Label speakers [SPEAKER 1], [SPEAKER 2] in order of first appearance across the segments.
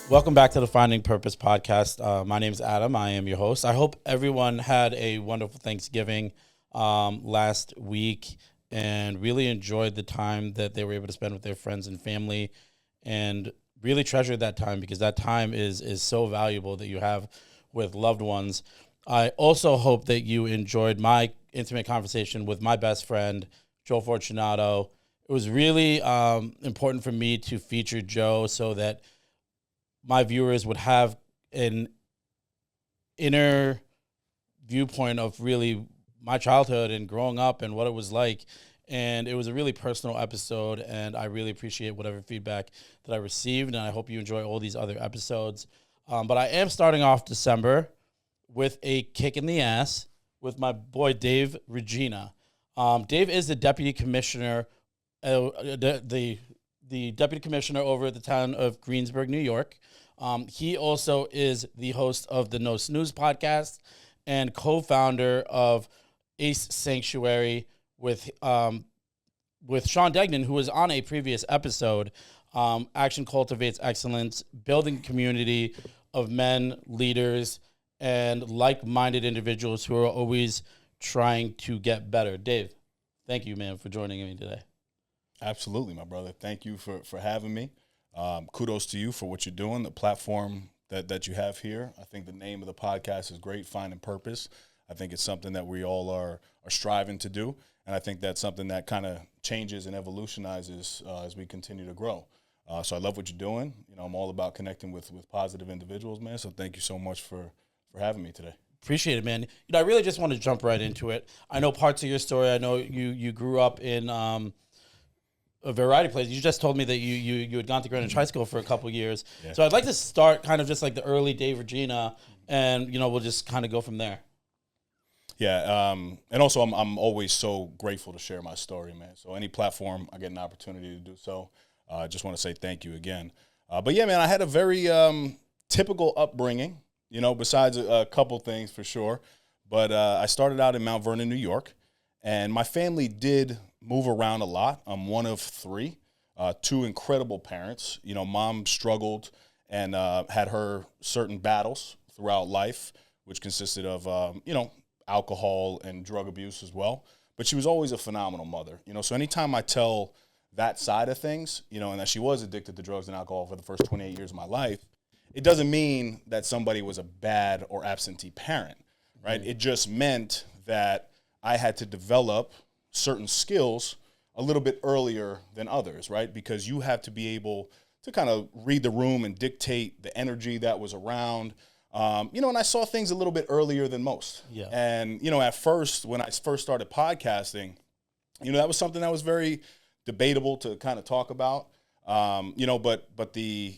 [SPEAKER 1] Welcome back to the Finding Purpose podcast. My name is Adam. I am your host. I hope everyone had a wonderful Thanksgiving last week and really enjoyed the time that they were able to spend with their friends and family, and really treasured that time because that time is so valuable that you have with loved ones. I also hope that you enjoyed my intimate conversation with my best friend, Joe Fortunato. It was really important for me to feature Joe so that my viewers would have an inner viewpoint of really my childhood and growing up and what it was like. And it was a really personal episode, and I really appreciate whatever feedback that I received, and I hope you enjoy all these other episodes. But I am starting off December with a kick in the ass with my boy Dave Regina. Dave is the deputy commissioner, the deputy commissioner over at the town of Greenburgh, New York. He also is the host of the No Snooze Podcast and co-founder of Ace Sanctuary with Sean Degnan, who was on a previous episode. Action Cultivates Excellence, building a community of men, leaders, and like-minded individuals who are always trying to get better. Dave, thank you, man, for joining me today.
[SPEAKER 2] Absolutely, my brother. Thank you for having me. Kudos to you for what you're doing, the platform that you have here. I think the name of the podcast is great, Finding Purpose. I think it's something that we all are striving to do, and I think that's something that kind of changes and evolutionizes as we continue to grow. So I love what you're doing. You know, I'm all about connecting with positive individuals, man, so thank you so much for having me today.
[SPEAKER 1] Appreciate it, man. You know, I really just want to jump right into it. I know parts of your story. I know you grew up in a variety of places. You just told me that you had gone to Greenwich High School for a couple years. Yeah. So I'd like to start kind of just like the early Dave Regina, and, you know, we'll just kind of go from there.
[SPEAKER 2] Yeah, and also I'm always so grateful to share my story, man. So any platform I get an opportunity to do so, I just want to say thank you again. But yeah, man, I had a very typical upbringing, you know, besides a couple things for sure. But I started out in Mount Vernon, New York, and my family did move around a lot. I'm one of three, two incredible parents. You know, mom struggled and had her certain battles throughout life, which consisted of, you know, alcohol and drug abuse as well. But she was always a phenomenal mother. You know, so anytime I tell that side of things, you know, and that she was addicted to drugs and alcohol for the first 28 years of my life, it doesn't mean that somebody was a bad or absentee parent, right? Mm-hmm. It just meant that I had to develop certain skills a little bit earlier than others, right? Because you have to be able to kind of read the room and dictate the energy that was around. You know, and I saw things a little bit earlier than most. Yeah. And, you know, at first, when I first started podcasting, you know, that was something that was very debatable to kind of talk about. You know, but the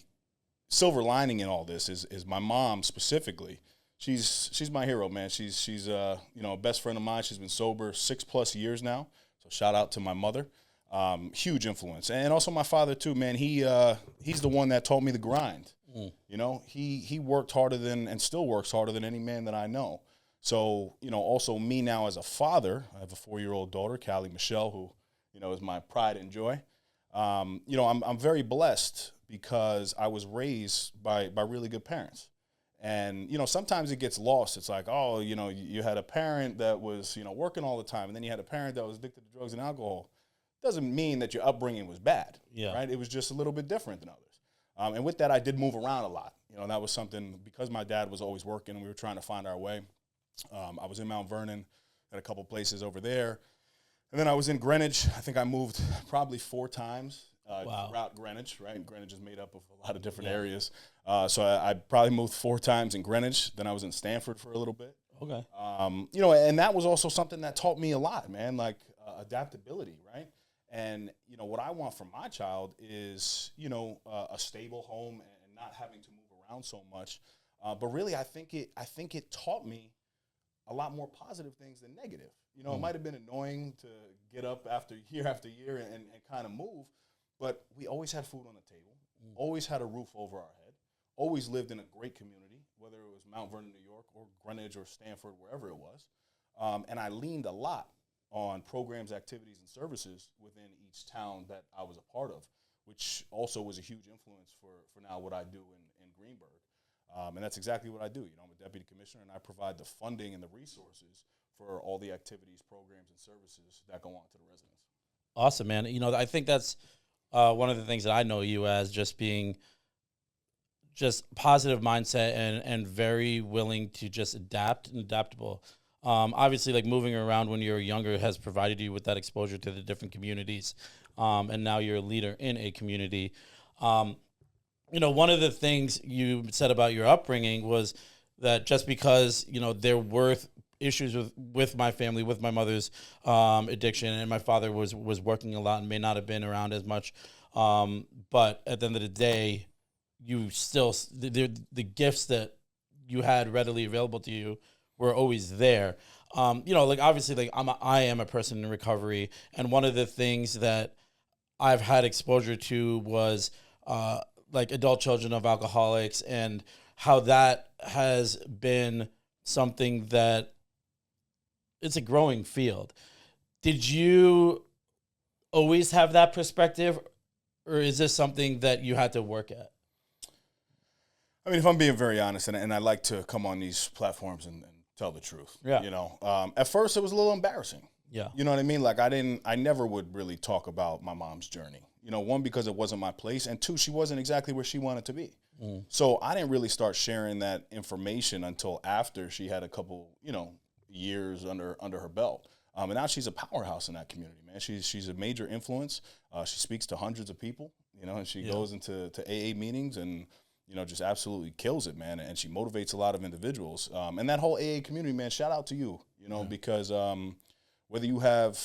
[SPEAKER 2] silver lining in all this is my mom specifically. She's my hero, man. She's you know, a best friend of mine. She's been sober 6+ years now. So shout out to my mother. Huge influence. And also my father too, man. He's the one that taught me the grind. Mm. You know, he worked harder than, and still works harder than any man that I know. So, you know, also me now as a father, I have a 4-year-old daughter, Callie Michelle, who, you know, is my pride and joy. You know, I'm very blessed because I was raised by really good parents. And, you know, sometimes it gets lost. It's like, oh, you know, you had a parent that was, you know, working all the time, and then you had a parent that was addicted to drugs and alcohol. Doesn't mean that your upbringing was bad, right? It was just a little bit different than others. And with that, I did move around a lot. You know, and that was something, because my dad was always working and we were trying to find our way. I was in Mount Vernon, at a couple places over there. And then I was in Greenwich. I think I moved probably 4 times. Throughout Greenwich, right? And Greenwich is made up of a lot of different areas. So I probably moved 4 times in Greenwich. Then I was in Stanford for a little bit. Okay. You know, and that was also something that taught me a lot, man, like adaptability, right? And, you know, what I want from my child is, you know, a stable home and not having to move around so much. But really, I think it taught me a lot more positive things than negative. You know, it might have been annoying to get up after year and kind of move. But we always had food on the table, always had a roof over our head, always lived in a great community, whether it was Mount Vernon, New York, or Greenwich or Stanford, wherever it was. And I leaned a lot on programs, activities, and services within each town that I was a part of, which also was a huge influence for now what I do in Greenburgh. And that's exactly what I do. I'm a deputy commissioner, and I provide the funding and the resources for all the activities, programs, and services that go on to the residents.
[SPEAKER 1] Awesome, man. I think that's one of the things that I know you as, just being just positive mindset and very willing to just adapt and adaptable. Obviously, like, moving around when you were younger has provided you with that exposure to the different communities. And now you're a leader in a community. One of the things you said about your upbringing was that just because, there were issues with my family, with my mother's addiction, and my father was working a lot and may not have been around as much. But at the end of the day, you still, the gifts that you had readily available to you were always there. Obviously, like, I am a person in recovery, and one of the things that I've had exposure to was like adult children of alcoholics, and how that has been something that it's a growing field. Did you always have that perspective, or is this something that you had to work at?
[SPEAKER 2] I mean, if I'm being very honest, and I like to come on these platforms and tell the truth.
[SPEAKER 1] Yeah.
[SPEAKER 2] At first it was a little embarrassing.
[SPEAKER 1] Yeah.
[SPEAKER 2] You know what I mean? Like, I never would really talk about my mom's journey. One, because it wasn't my place, and two, she wasn't exactly where she wanted to be. So I didn't really start sharing that information until after she had a couple, years under her belt. And now she's a powerhouse in that community, man. She's a major influence. She speaks to hundreds of people, and she goes into AA meetings and, just absolutely kills it, man. And she motivates a lot of individuals. And that whole AA community, man, shout out to you, because whether you have,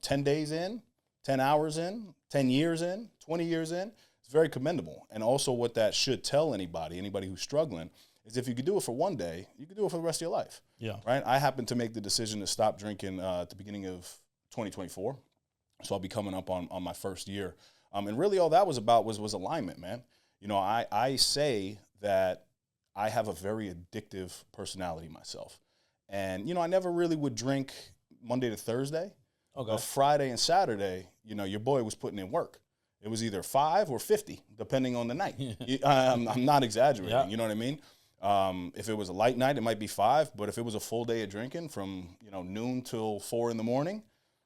[SPEAKER 2] 10 days in, 10 hours in, 10 years in, 20 years in, it's very commendable. And also what that should tell anybody who's struggling, is if you could do it for one day, you could do it for the rest of your life.
[SPEAKER 1] Yeah.
[SPEAKER 2] Right? I happened to make the decision to stop drinking at the beginning of 2024. So I'll be coming up on my first year. And really all that was about was alignment, man. I say that I have a very addictive personality myself. And, I never really would drink Monday to Thursday.
[SPEAKER 1] Okay.
[SPEAKER 2] But Friday and Saturday, your boy was putting in work. It was either 5 or 50, depending on the night. I'm not exaggerating.
[SPEAKER 1] Yeah.
[SPEAKER 2] You know what I mean? If it was a light night, it might be 5. But if it was a full day of drinking from, noon till 4 in the morning,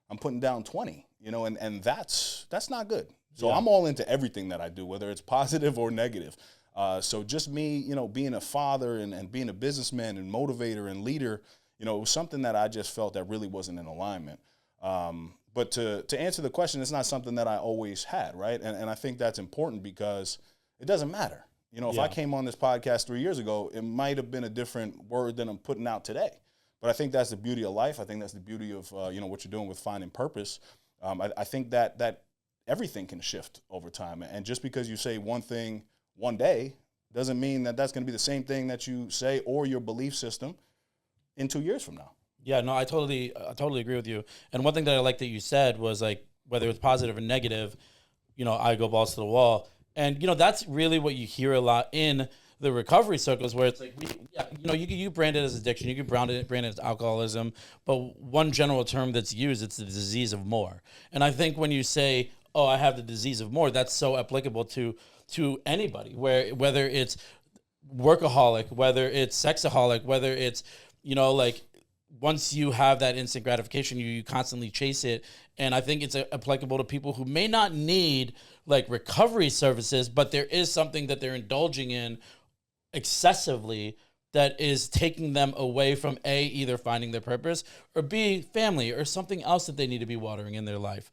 [SPEAKER 2] I'm putting down 20, and that's not good. So I'm all into everything that I do, whether it's positive or negative. So just me, being a father and being a businessman and motivator and leader, it was something that I just felt that really wasn't in alignment. But to answer the question, it's not something that I always had, right? And I think that's important because it doesn't matter. If I came on this podcast 3 years ago, it might have been a different word than I'm putting out today. But I think that's the beauty of life. I think that's the beauty of, what you're doing with finding purpose. I think that everything can shift over time. And just because you say one thing one day doesn't mean that that's going to be the same thing that you say or your belief system in 2 years from now.
[SPEAKER 1] Yeah, no, I totally agree with you. And one thing that I like that you said was, like, whether it's positive or negative, I go balls to the wall. And, that's really what you hear a lot in the recovery circles, where it's like, you brand it as addiction, you can brand it as alcoholism, but one general term that's used, it's the disease of more. And I think when you say, oh, I have the disease of more, that's so applicable to anybody, whether it's workaholic, whether it's sexaholic, whether it's, once you have that instant gratification, you constantly chase it. And I think it's applicable to people who may not need, like, recovery services, but there is something that they're indulging in excessively that is taking them away from A, either finding their purpose, or B, family, or something else that they need to be watering in their life.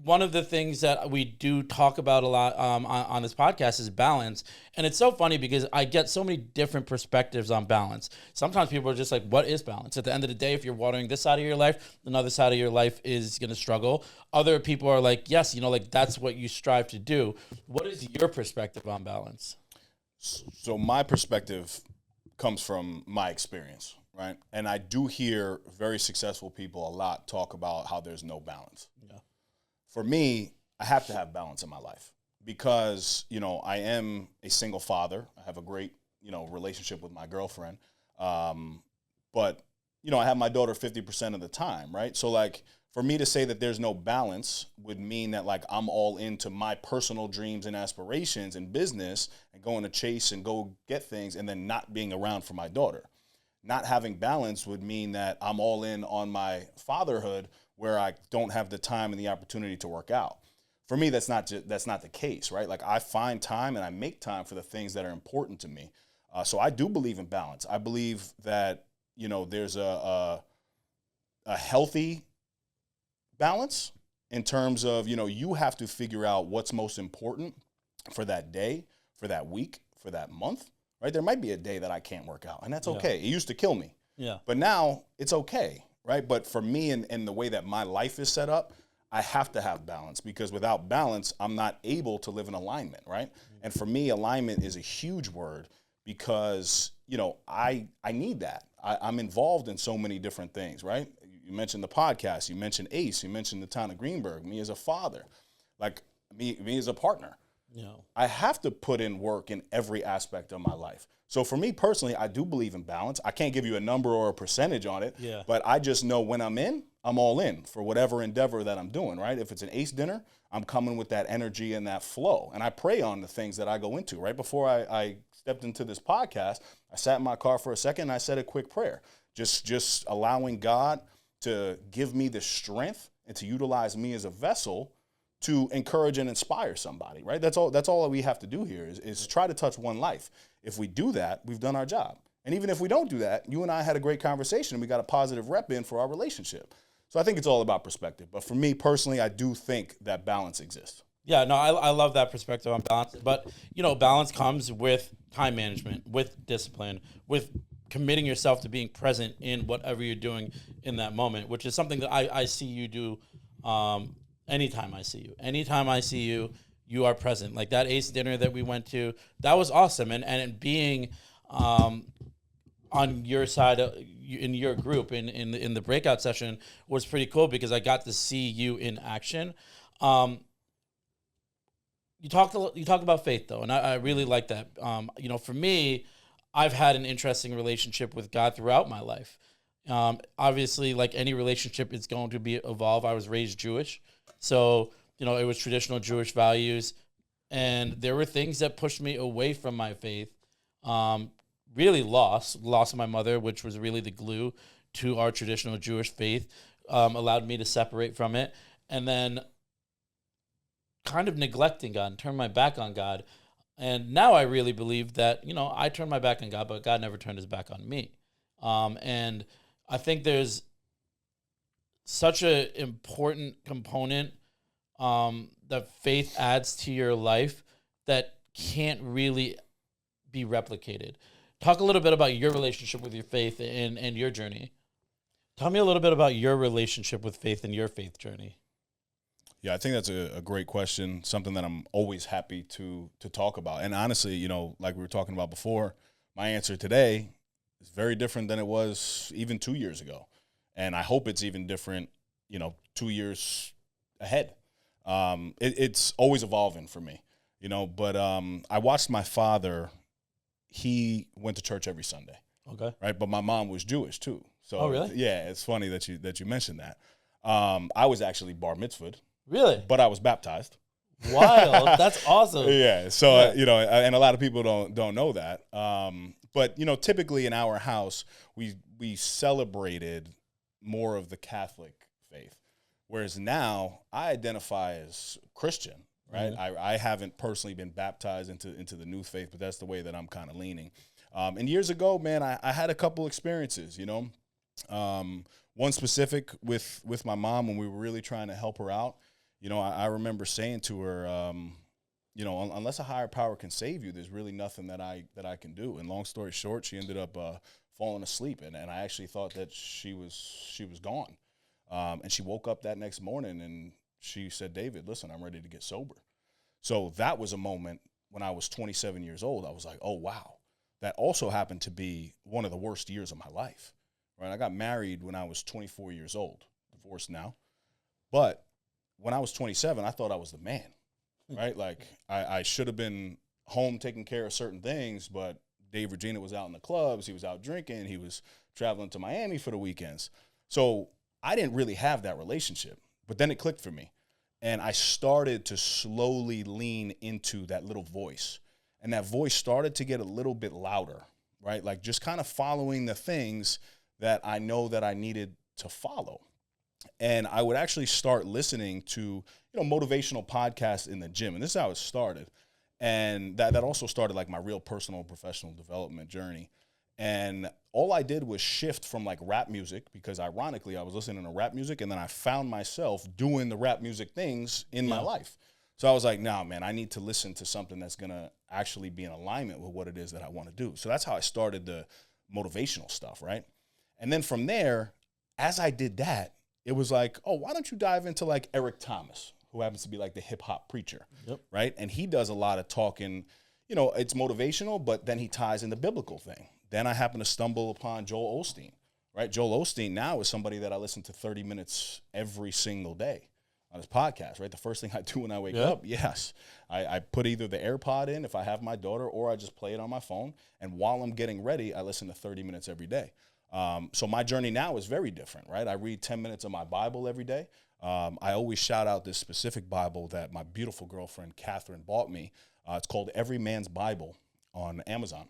[SPEAKER 1] One of the things that we do talk about a lot on this podcast is balance. And it's so funny because I get so many different perspectives on balance. Sometimes people are just like, what is balance? At the end of the day, if you're watering this side of your life, another side of your life is going to struggle. Other people are like, yes, that's what you strive to do. What is your perspective on balance?
[SPEAKER 2] So my perspective comes from my experience, right? And I do hear very successful people a lot talk about how there's no balance.
[SPEAKER 1] Yeah.
[SPEAKER 2] For me, I have to have balance in my life because, I am a single father. I have a great, relationship with my girlfriend. But I have my daughter 50% of the time, right? So like for me to say that there's no balance would mean that like I'm all into my personal dreams and aspirations and business and going to chase and go get things and then not being around for my daughter. Not having balance would mean that I'm all in on my fatherhood where I don't have the time and the opportunity to work out. For me, that's not the case, right? Like I find time and I make time for the things that are important to me. So I do believe in balance. I believe that, there's a healthy balance in terms of, you have to figure out what's most important for that day, for that week, for that month, right? There might be a day that I can't work out, and that's okay. It used to kill me.
[SPEAKER 1] Yeah.
[SPEAKER 2] But now it's okay, right? But for me and the way that my life is set up, I have to have balance because without balance, I'm not able to live in alignment, right? And for me, alignment is a huge word because, I need that. I'm involved in so many different things, right? You mentioned the podcast, you mentioned ACE, you mentioned the town of Greenburgh, me as a father, like me as a partner. I have to put in work in every aspect of my life. So for me personally, I do believe in balance. I can't give you a number or a percentage on it, but I just know when I'm in, I'm all in for whatever endeavor that I'm doing, right? If it's an ACE dinner, I'm coming with that energy and that flow. And I pray on the things that I go into. Right before I stepped into this podcast, I sat in my car for a second and I said a quick prayer. Just allowing God to give me the strength and to utilize me as a vessel to encourage and inspire somebody, right? That's all that we have to do here is try to touch one life. If we do that, we've done our job. And even if we don't do that, you and I had a great conversation and we got a positive rep in for our relationship. So I think it's all about perspective. But for me personally, I do think that balance exists.
[SPEAKER 1] Yeah, no, I love that perspective on balance. But, balance comes with time management, with discipline, with committing yourself to being present in whatever you're doing in that moment, which is something that I see you do anytime I see you. Anytime I see you, you are present. Like that ACE dinner that we went to, that was awesome. And being on your side, in your group, in the breakout session was pretty cool because I got to see you in action. You talked about faith though, and I really like that. For me, I've had an interesting relationship with God throughout my life. Obviously, like any relationship, it's going to evolve. I was raised Jewish, so it was traditional Jewish values, and there were things that pushed me away from my faith. Really loss of my mother, which was really the glue to our traditional Jewish faith, allowed me to separate from it, and then kind of neglecting God and turn my back on God. And now I really believe that, I turned my back on God, but God never turned his back on me. And I think there's such an important component that faith adds to your life that can't really be replicated. Talk a little bit about your relationship with your faith and your journey. Tell me a little bit about your relationship with faith and your faith journey.
[SPEAKER 2] Yeah, I think that's a great question, something that I'm always happy to talk about. And honestly, like we were talking about before, my answer today is very different than it was even 2 years ago. And I hope it's even different, 2 years ahead. It's always evolving for me, but I watched my father. He went to church every Sunday.
[SPEAKER 1] Okay.
[SPEAKER 2] Right. But my mom was Jewish too. So
[SPEAKER 1] oh, really?
[SPEAKER 2] Yeah, it's funny that you mentioned that. I was actually bar mitzvahed.
[SPEAKER 1] Really?
[SPEAKER 2] But I was baptized.
[SPEAKER 1] Wild. That's awesome.
[SPEAKER 2] Yeah. So, and a lot of people don't know that. But, typically in our house, we celebrated more of the Catholic faith. Whereas now I identify as Christian, right? Mm-hmm. I haven't personally been baptized into the new faith, but that's the way that I'm kind of leaning. And years ago, man, I had a couple experiences, one specific with my mom when we were really trying to help her out. I remember saying to her, unless a higher power can save you, there's really nothing that I can do. And long story short, she ended up falling asleep, and I actually thought that she was gone. And she woke up that next morning, and she said, "David, listen, I'm ready to get sober." So that was a moment when I was 27 years old. I was like, "Oh wow." That also happened to be one of the worst years of my life. Right? I got married when I was 24 years old, divorced now, but when I was 27, I thought I was the man, right? Like I should have been home taking care of certain things, but Dave Regina was out in the clubs. He was out drinking. He was traveling to Miami for the weekends. So I didn't really have that relationship, but then it clicked for me. And I started to slowly lean into that little voice. And that voice started to get a little bit louder, right? Like just kind of following the things that I know that I needed to follow. And I would actually start listening to, motivational podcasts in the gym. And this is how it started. And that also started like my real personal professional development journey. And all I did was shift from like rap music, because ironically I was listening to rap music, and then I found myself doing the rap music things in my life. So I was like, nah, man, I need to listen to something that's going to actually be in alignment with what it is that I want to do. So that's how I started the motivational stuff, right? And then from there, as I did that, it was like, oh, why don't you dive into like Eric Thomas, who happens to be like the hip hop preacher, right? And he does a lot of talking, it's motivational, but then he ties in the biblical thing. Then I happened to stumble upon Joel Osteen, right? Joel Osteen now is somebody that I listen to 30 minutes every single day on his podcast, right? The first thing I do when I wake up, I put either the AirPod in if I have my daughter, or I just play it on my phone. And while I'm getting ready, I listen to 30 minutes every day. So my journey now is very different, right? I read 10 minutes of my Bible every day. I always shout out this specific Bible that my beautiful girlfriend, Catherine, bought me. It's called Every Man's Bible on Amazon.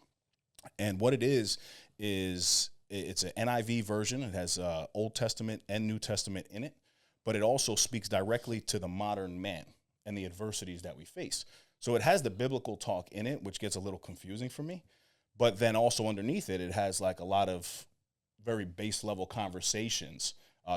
[SPEAKER 2] And what it is it's an NIV version. It has Old Testament and New Testament in it, but it also speaks directly to the modern man and the adversities that we face. So it has the biblical talk in it, which gets a little confusing for me. But then also underneath it, it has like a lot of very base level conversations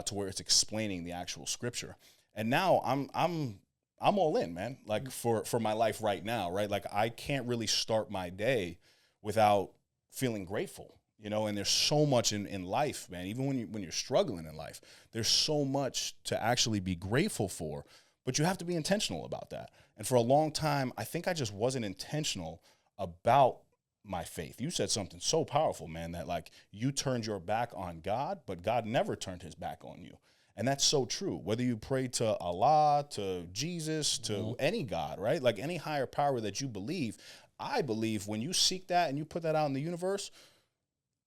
[SPEAKER 2] to where it's explaining the actual scripture. And now I'm all in, man. Like for my life right now, right? Like I can't really start my day without feeling grateful, and there's so much in life, man. Even when you're struggling in life, there's so much to actually be grateful for, but you have to be intentional about that. And for a long time, I think I just wasn't intentional about my faith. You said something so powerful, man, that like you turned your back on God, but God never turned his back on you. And that's so true. Whether you pray to Allah, to Jesus, to any God, right? Like any higher power that you believe, I believe when you seek that and you put that out in the universe,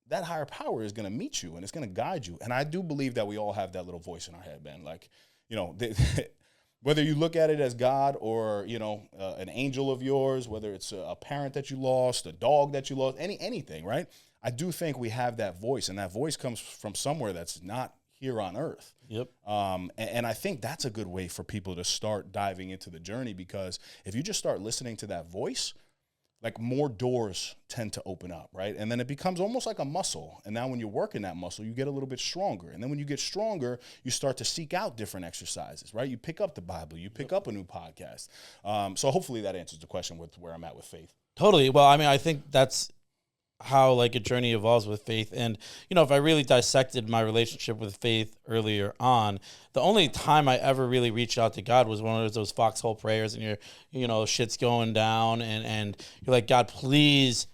[SPEAKER 2] that higher power is going to meet you and it's going to guide you. And I do believe that we all have that little voice in our head, man. Like, whether you look at it as God or, an angel of yours, whether it's a parent that you lost, a dog that you lost, anything, right? I do think we have that voice, and that voice comes from somewhere that's not here on earth.
[SPEAKER 1] Yep.
[SPEAKER 2] And I think that's a good way for people to start diving into the journey, because if you just start listening to that voice, like more doors tend to open up, right? And then it becomes almost like a muscle. And now when you're working that muscle, you get a little bit stronger. And then when you get stronger, you start to seek out different exercises, right? You pick up the Bible, you pick up a new podcast. So hopefully that answers the question with where I'm at with faith.
[SPEAKER 1] Totally. Well, I mean, I think that's how like a journey evolves with faith. And, if I really dissected my relationship with faith earlier on, the only time I ever really reached out to God was one of those foxhole prayers and shit's going down and you're like, God, please,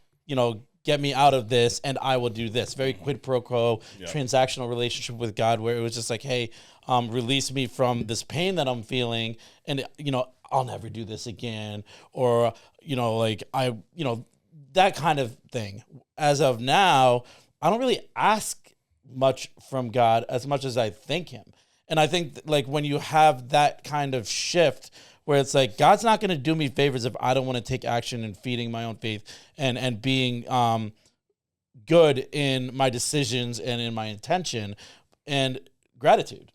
[SPEAKER 1] get me out of this and I will do this. Very quid pro quo, transactional relationship with God, where it was just like, hey, release me from this pain that I'm feeling. And, I'll never do this again. Or, that kind of thing. As of now, I don't really ask much from God as much as I thank him. And I think like when you have that kind of shift where it's like, God's not going to do me favors if I don't want to take action in feeding my own faith and being good in my decisions and in my intention, and gratitude.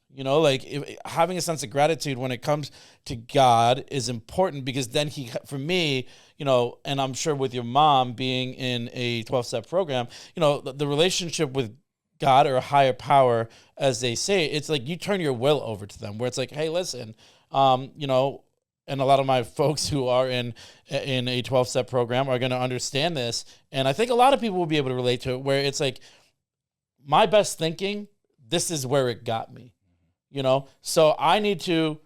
[SPEAKER 1] Having a sense of gratitude when it comes to God is important, because then for me, and I'm sure with your mom being in a 12-step program, the relationship with God or a higher power, as they say, it's like you turn your will over to them, where it's like, hey, listen, and a lot of my folks who are in a 12-step program are going to understand this. And I think a lot of people will be able to relate to it, where it's like, my best thinking, this is where it got me. So I need to,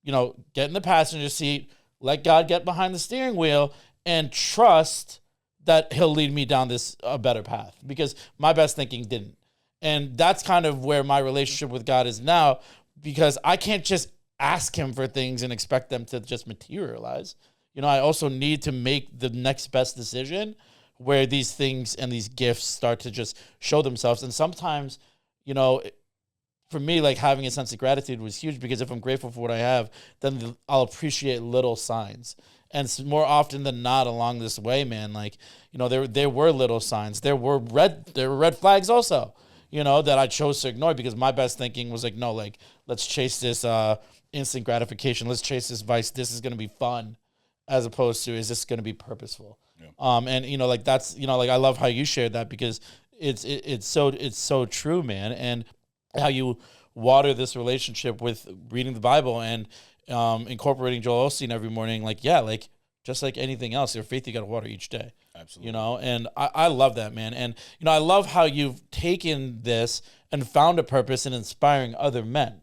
[SPEAKER 1] get in the passenger seat, let God get behind the steering wheel, and trust that he'll lead me down a better path, because my best thinking didn't. And that's kind of where my relationship with God is now, because I can't just ask him for things and expect them to just materialize. I also need to make the next best decision, where these things and these gifts start to just show themselves. And sometimes, for me, like having a sense of gratitude was huge, because if I'm grateful for what I have, then I'll appreciate little signs. And more often than not along this way, man, like, there were little signs. There were red flags also, that I chose to ignore, because my best thinking was like, no, like, let's chase this instant gratification. Let's chase this vice. This is going to be fun, as opposed to, is this going to be purposeful? Yeah. And like that's, like I love how you shared that, because it's so true, man. And how you water this relationship with reading the Bible and incorporating Joel Osteen every morning. Like, yeah, like just like anything else, your faith, you got to water each day.
[SPEAKER 2] Absolutely.
[SPEAKER 1] And I love that, man. And, I love how you've taken this and found a purpose in inspiring other men.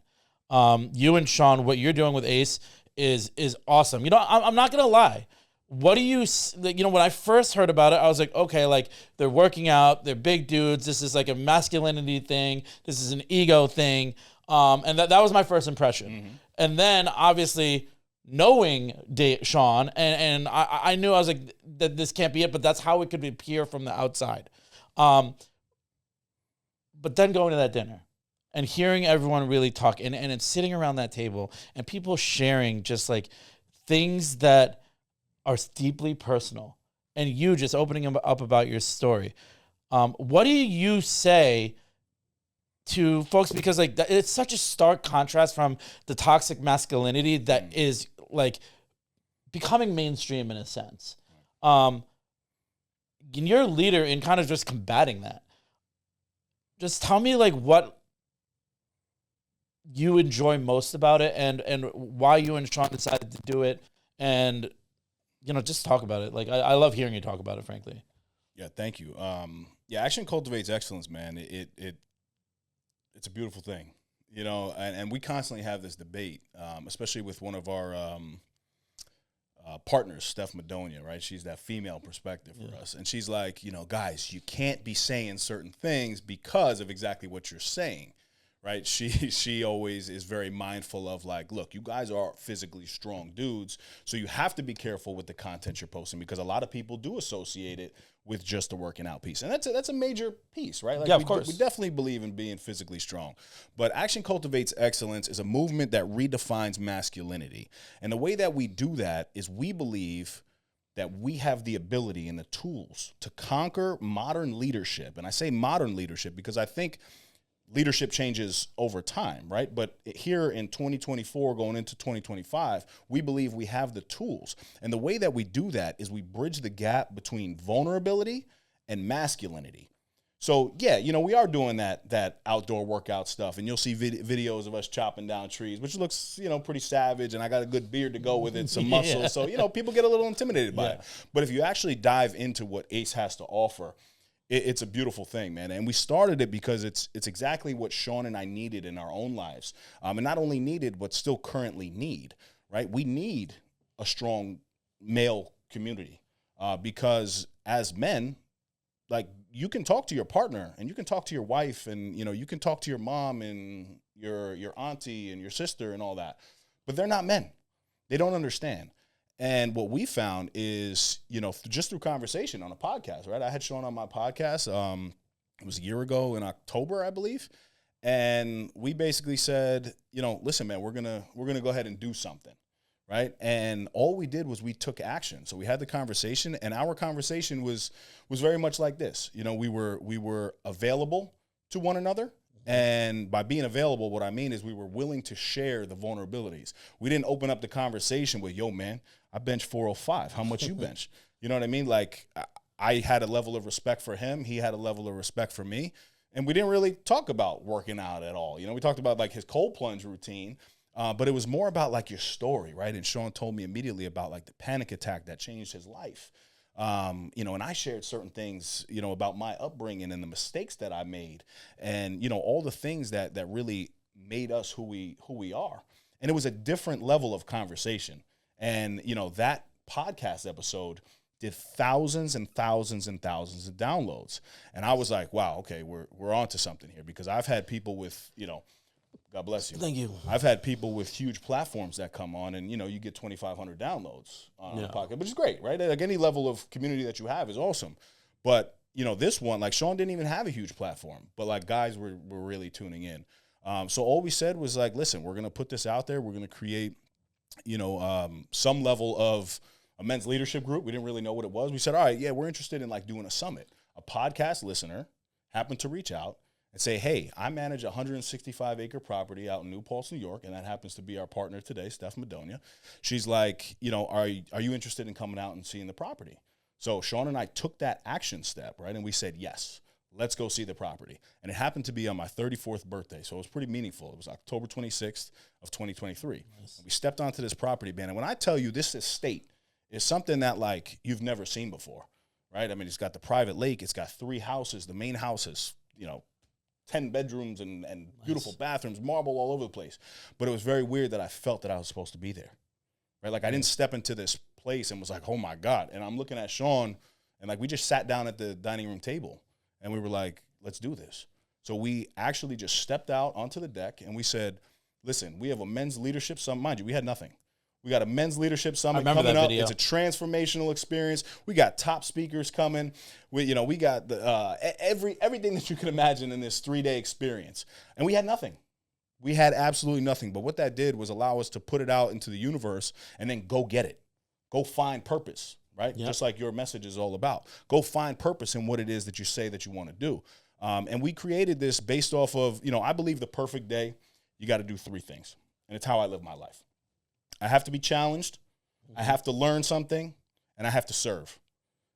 [SPEAKER 1] You and Sean, what you're doing with Ace is awesome. I'm not going to lie. What do you, when I first heard about it, I was like, okay, like they're working out, they're big dudes. This is like a masculinity thing. This is an ego thing. And that was my first impression. Mm-hmm. And then obviously knowing Sean, and I knew, I was like, that this can't be it, but that's how it could appear from the outside. But then going to that dinner and hearing everyone really talk, and it's sitting around that table and people sharing just like things that are deeply personal, and you just opening up about your story. What do you say to folks? Because like it's such a stark contrast from the toxic masculinity that is like becoming mainstream in a sense. And you're a leader in kind of just combating that. Just tell me like what you enjoy most about it, and why you and Sean decided to do it, and just talk about it. Like, I love hearing you talk about it, frankly.
[SPEAKER 2] Yeah, thank you. Action cultivates excellence, man. It's a beautiful thing, and we constantly have this debate, especially with one of our partners, Steph Madonia, right? She's that female perspective for us. And she's like, guys, you can't be saying certain things because of exactly what you're saying. Right, she always is very mindful of like, look, you guys are physically strong dudes, so you have to be careful with the content you're posting, because a lot of people do associate it with just the working out piece, and that's a major piece, right? Like,
[SPEAKER 1] yeah, of course.
[SPEAKER 2] We definitely believe in being physically strong, but Action Cultivates Excellence is a movement that redefines masculinity, and the way that we do that is we believe that we have the ability and the tools to conquer modern leadership, and I say modern leadership because I think leadership changes over time, right? But here in 2024, going into 2025, we believe we have the tools. And the way that we do that is we bridge the gap between vulnerability and masculinity. So, yeah, we are doing that outdoor workout stuff, and you'll see videos of us chopping down trees, which looks, pretty savage, and I got a good beard to go with it, some muscle. Yeah. So, people get a little intimidated by it. But if you actually dive into what Ace has to offer, it's a beautiful thing, man. And we started it because it's exactly what Sean and I needed in our own lives. And not only needed, but still currently need, right? We need a strong male community because as men, like, you can talk to your partner and you can talk to your wife and, you can talk to your mom and your auntie and your sister and all that, but they're not men. They don't understand. And what we found is, just through conversation on a podcast, right? I had Sean on my podcast. It was a year ago in October, I believe. And we basically said, listen, man, we're gonna go ahead and do something, right? And all we did was we took action. So we had the conversation, and our conversation was very much like this. We were available to one another. And by being available, what I mean is we were willing to share the vulnerabilities. We didn't open up the conversation with, yo, man, I bench 405. How much you bench? You know what I mean? Like, I had a level of respect for him. He had a level of respect for me. And we didn't really talk about working out at all. We talked about like his cold plunge routine, but it was more about like your story, right? And Sean told me immediately about like the panic attack that changed his life. And I shared certain things, about my upbringing and the mistakes that I made and, all the things that really made us who we are. And it was a different level of conversation. And, that podcast episode did thousands and thousands and thousands of downloads. And I was like, wow, okay, we're onto something here, because I've had people with, God bless you.
[SPEAKER 1] Thank you.
[SPEAKER 2] I've had people with huge platforms that come on and, you get 2,500 downloads on a podcast, which is great, right? Like, any level of community that you have is awesome. But, this one, like Sean didn't even have a huge platform, but like guys were really tuning in. So all we said was like, listen, we're going to put this out there. We're going to create, some level of a men's leadership group. We didn't really know what it was. We said, all right, yeah, we're interested in like doing a summit. A podcast listener happened to reach out and say, hey, I manage a 165-acre property out in New Paltz, New York, and that happens to be our partner today, Steph Madonia. She's like, are you interested in coming out and seeing the property? So Sean and I took that action step, right? And we said, yes, let's go see the property. And it happened to be on my 34th birthday, so it was pretty meaningful. It was October 26th of 2023. Nice. We stepped onto this property, man, and when I tell you this estate is something that, like, you've never seen before, right? I mean, it's got the private lake. It's got 3 houses. The main house is, 10 bedrooms and nice. Beautiful bathrooms, marble all over the place. But it was very weird that I felt that I was supposed to be there, right? Like, I didn't step into this place and was like, oh, my God. And I'm looking at Sean, and, like, we just sat down at the dining room table, and we were like, let's do this. So we actually just stepped out onto the deck, and we said, listen, we have a men's leadership summit. Mind you, we had nothing. We got a men's leadership summit coming up. Video. It's a transformational experience. We got top speakers coming. We got the everything that you can imagine in this 3-day experience. And we had nothing. We had absolutely nothing. But what that did was allow us to put it out into the universe and then go get it. Go find purpose, right? Yep. Just like your message is all about. Go find purpose in what it is that you say that you want to do. And we created this based off of, I believe the perfect day, you got to do 3 things. And it's how I live my life. I have to be challenged, I have to learn something, and I have to serve.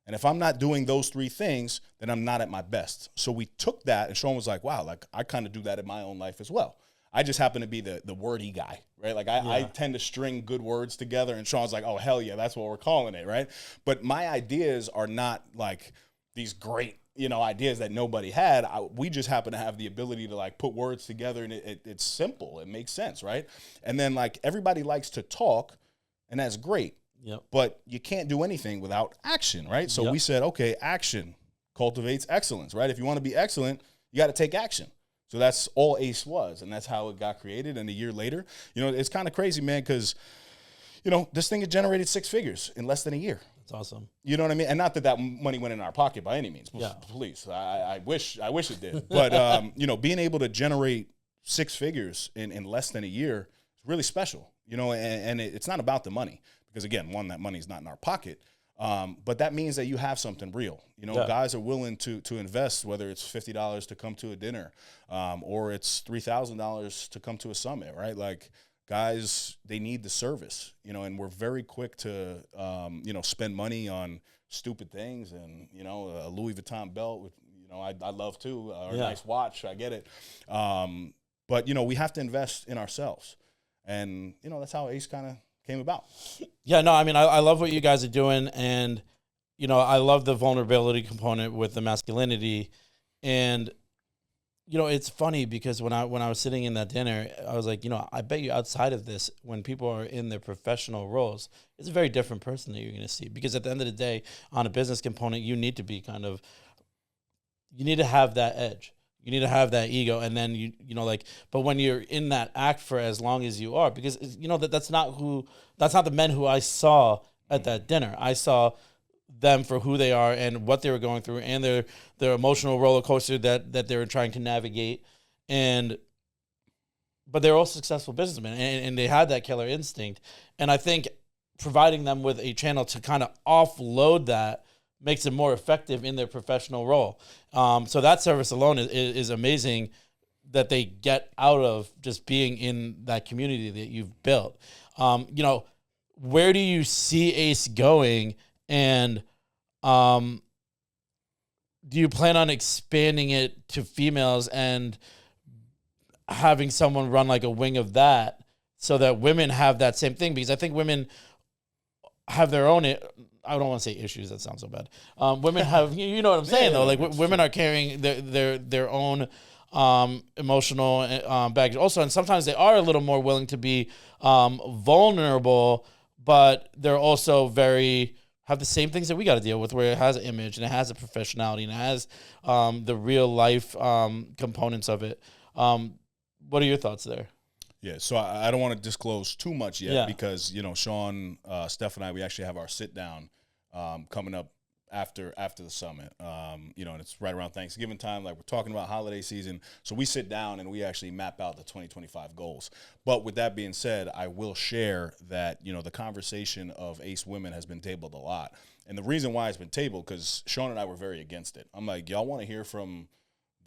[SPEAKER 2] And if I'm not doing those 3 things, then I'm not at my best. So we took that, and Sean was like, wow, like I kind of do that in my own life as well. I just happen to be the wordy guy, right? Like I tend to string good words together, and Sean's like, oh, hell yeah, that's what we're calling it, right? But my ideas are not like these great, ideas that nobody had. We just happen to have the ability to like put words together, and it's simple. It makes sense, right? And then like everybody likes to talk, and that's great. Yep. But you can't do anything without action, right? So we said, okay, action cultivates excellence, right? If you want to be excellent, you got to take action. So that's all ACE was, and that's how it got created. And a year later, it's kind of crazy, man, because, this thing had generated 6 figures in less than a year.
[SPEAKER 1] That's awesome.
[SPEAKER 2] You know what I mean? And not that money went in our pocket by any means. Yeah. Please, I wish it did. But, being able to generate 6 figures in less than a year is really special, and it's not about the money because, again, one, that money is not in our pocket. But that means that you have something real. Guys are willing to invest, whether it's $50 to come to a dinner or it's $3,000 to come to a summit, right? Like, guys, they need the service, and we're very quick to, spend money on stupid things and, a Louis Vuitton belt, with, I love too, or a nice watch, I get it. But, we have to invest in ourselves. And, that's how ACE kind of came about.
[SPEAKER 1] Yeah, no, I mean, I love what you guys are doing. And, I love the vulnerability component with the masculinity. And, it's funny because when I was sitting in that dinner, I was like, I bet you outside of this, when people are in their professional roles, it's a very different person that you're going to see. Because at the end of the day, on a business component, you need to be you need to have that edge. You need to have that ego. And then, but when you're in that act for as long as you are, because, that's not the men who I saw at that dinner. I saw them for who they are and what they were going through and their emotional roller coaster that they were trying to navigate. But they're all successful businessmen and they had that killer instinct. And I think providing them with a channel to kind of offload that makes them more effective in their professional role. So that service alone is amazing that they get out of just being in that community that you've built. Where do you see ACE going? And do you plan on expanding it to females and having someone run like a wing of that so that women have that same thing? Because I think women have their own, I don't want to say issues, that sounds so bad. Women have, you know what I'm saying, though? Like women are carrying their own emotional baggage also. And sometimes they are a little more willing to be vulnerable, but they're also have the same things that we got to deal with, where it has an image and it has a professionality and it has the real life components of it. What are your thoughts there?
[SPEAKER 2] Yeah, so I don't want to disclose too much yet because, Sean, Steph, and I, we actually have our sit down coming up after the summit, you know, and it's right around Thanksgiving time. Like, we're talking about holiday season, so we sit down and we actually map out the 2025 goals. But with that being said, I will share that, you know, the conversation of ACE women has been tabled a lot, and the reason why it's been tabled, because Sean and I were very against it. I'm like, y'all want to hear from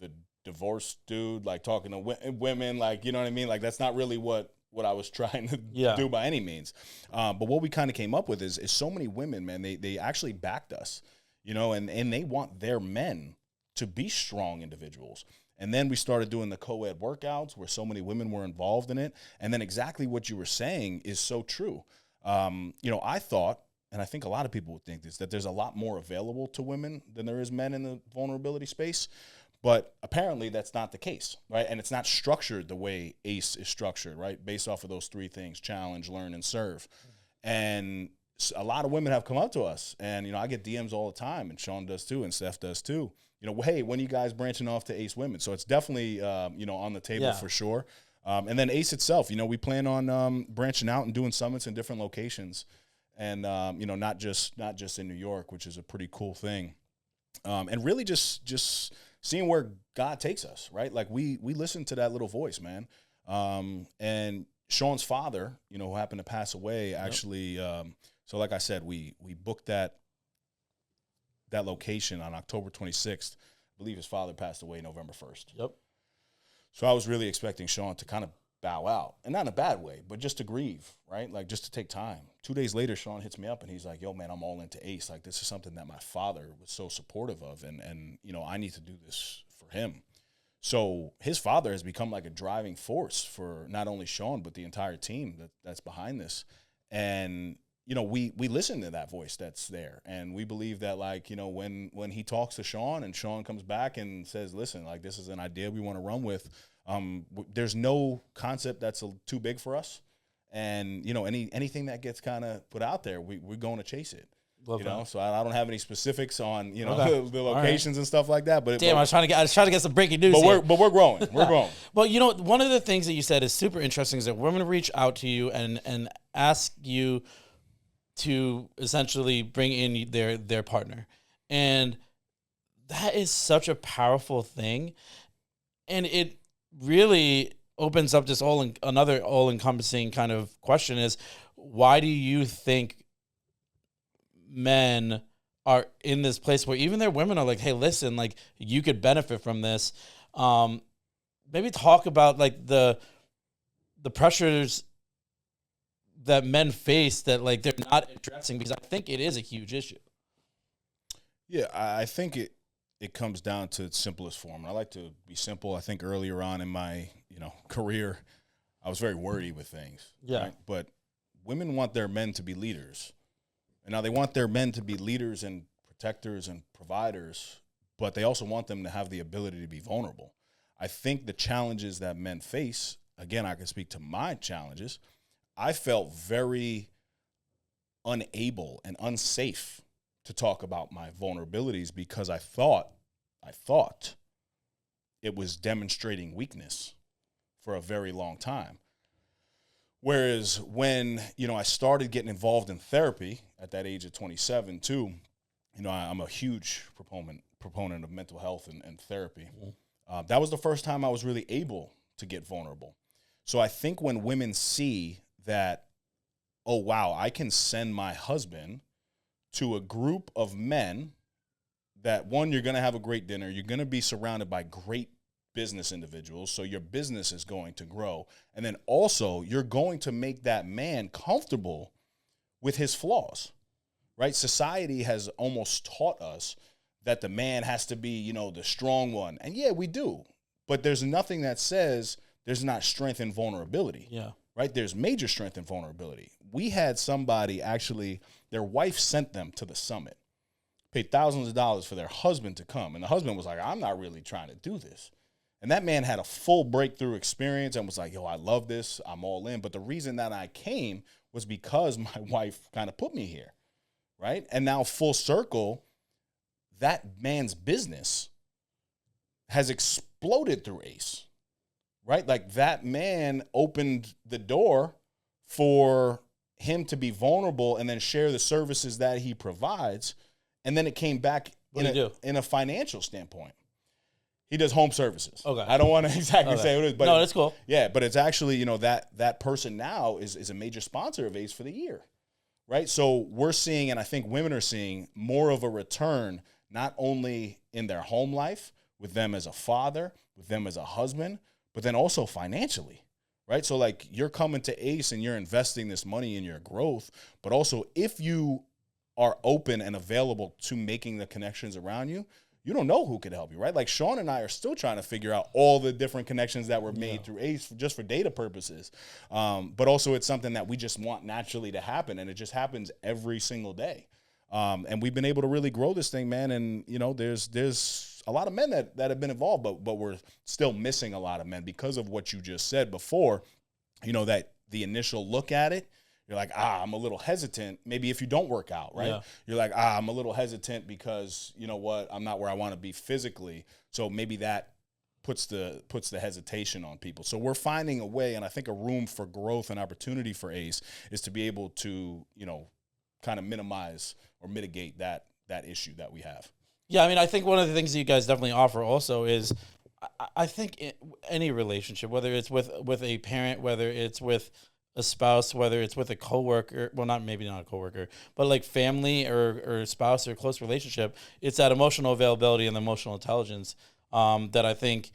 [SPEAKER 2] the divorced dude, like, talking to women, like, you know what I mean? Like, that's not really what I was trying to do by any means. But what we kind of came up with is so many women, man, they actually backed us, you know, and they want their men to be strong individuals. And then we started doing the co-ed workouts where so many women were involved in it. And then exactly what you were saying is so true. You know, I thought, and I think a lot of people would think this, that there's a lot more available to women than there is men in the vulnerability space. But apparently that's not the case, right? And it's not structured the way ACE is structured, right? Based off of those three things: challenge, learn, and serve. And a lot of women have come up to us, and, you know, I get DMs all the time, and Sean does too, and Steph does too. You know, hey, when are you guys branching off to ACE Women? So it's definitely, you know, on the table for sure. And then ACE itself, you know, we plan on branching out and doing summits in different locations, and you know, not just in New York, which is a pretty cool thing. And really just seeing where God takes us, right? Like, we listen to that little voice, man. And Sean's father, you know, who happened to pass away, actually. So like I said, we booked that location on October 26th. I believe his father passed away November 1st.
[SPEAKER 1] Yep.
[SPEAKER 2] So I was really expecting Sean to kind of bow out, and not in a bad way, but just to grieve, right? Like, just to take time. 2 days later, Sean hits me up and he's like, yo, man, I'm all into ACE. Like, this is something that my father was so supportive of, and you know, I need to do this for him. So his father has become like a driving force for not only Sean, but the entire team that's behind this. And, you know, we listen to that voice that's there, and we believe that, like, you know, when he talks to Sean and Sean comes back and says, listen, like, this is an idea we want to run with, there's no concept that's too big for us. And, you know, anything that gets kind of put out there, we're going to chase it. Love you that. Know, so I don't have any specifics on, you know, the locations and stuff like that. But I was trying to get
[SPEAKER 1] some breaking news.
[SPEAKER 2] But we're growing. We're growing.
[SPEAKER 1] Well, you know, one of the things that you said is super interesting is that women reach out to you and ask you to essentially bring in their partner, and that is such a powerful thing, and it really opens up this another all-encompassing kind of question: is why do you think men are in this place where even their women are like, hey, listen, like, you could benefit from this? Maybe talk about, like, the pressures that men face that, like, they're not addressing, because I think it is a huge issue.
[SPEAKER 2] Yeah, I think it comes down to its simplest form. And I like to be simple. I think earlier on in my, you know, career, I was very wordy with things.
[SPEAKER 1] Yeah.
[SPEAKER 2] Right? But women want their men to be leaders. And now they want their men to be leaders and protectors and providers, but they also want them to have the ability to be vulnerable. I think the challenges that men face, again, I can speak to my challenges. I felt very unable and unsafe to talk about my vulnerabilities because I thought it was demonstrating weakness for a very long time. Whereas when, you know, I started getting involved in therapy at that age of 27 too, you know, I'm a huge proponent of mental health and therapy. That was the first time I was really able to get vulnerable. So I think when women see that, oh, wow, I can send my husband to a group of men that, one, you're going to have a great dinner. You're going to be surrounded by great business individuals, so your business is going to grow. And then also, you're going to make that man comfortable with his flaws, right? Society has almost taught us that the man has to be, you know, the strong one. And yeah, we do. But there's nothing that says there's not strength and vulnerability.
[SPEAKER 1] Yeah.
[SPEAKER 2] Right? There's major strength and vulnerability. We had somebody actually, their wife sent them to the summit, paid thousands of dollars for their husband to come. And the husband was like, I'm not really trying to do this. And that man had a full breakthrough experience and was like, yo, I love this. I'm all in. But the reason that I came was because my wife kind of put me here. Right? And now full circle, that man's business has exploded through ACE. Right? Like, that man opened the door for him to be vulnerable and then share the services that he provides. and then it came back in a financial standpoint. He does home services.
[SPEAKER 1] Okay.
[SPEAKER 2] I don't want to exactly say what it is, but
[SPEAKER 1] no, that's cool.
[SPEAKER 2] Yeah, but it's actually, that person now is a major sponsor of ACE for the year, right? So we're seeing, and I think women are seeing, more of a return, not only in their home life, with them as a father, with them as a husband, but then also financially, right? So like, you're coming to ACE and you're investing this money in your growth, but also if you are open and available to making the connections around you, you don't know who could help you, right? Like Sean and I are still trying to figure out all the different connections that were made through ACE just for data purposes. But also it's something that we just want naturally to happen, and it just happens every single day. And we've been able to really grow this thing, man. And, there's a lot of men that have been involved, but we're still missing a lot of men because of what you just said before, that the initial look at it, you're like, I'm a little hesitant. Maybe if you don't work out, right? Yeah. You're like, I'm a little hesitant because, you know what, I'm not where I want to be physically. So maybe that puts the hesitation on people. So we're finding a way, and I think a room for growth and opportunity for ACE is to be able to, kind of minimize or mitigate that issue that we have.
[SPEAKER 1] Yeah, I mean, I think one of the things that you guys definitely offer also is, I think any relationship, whether it's with a parent, whether it's with a spouse, whether it's with a coworker, well, maybe not a coworker, but like family or spouse or close relationship, it's that emotional availability and the emotional intelligence that I think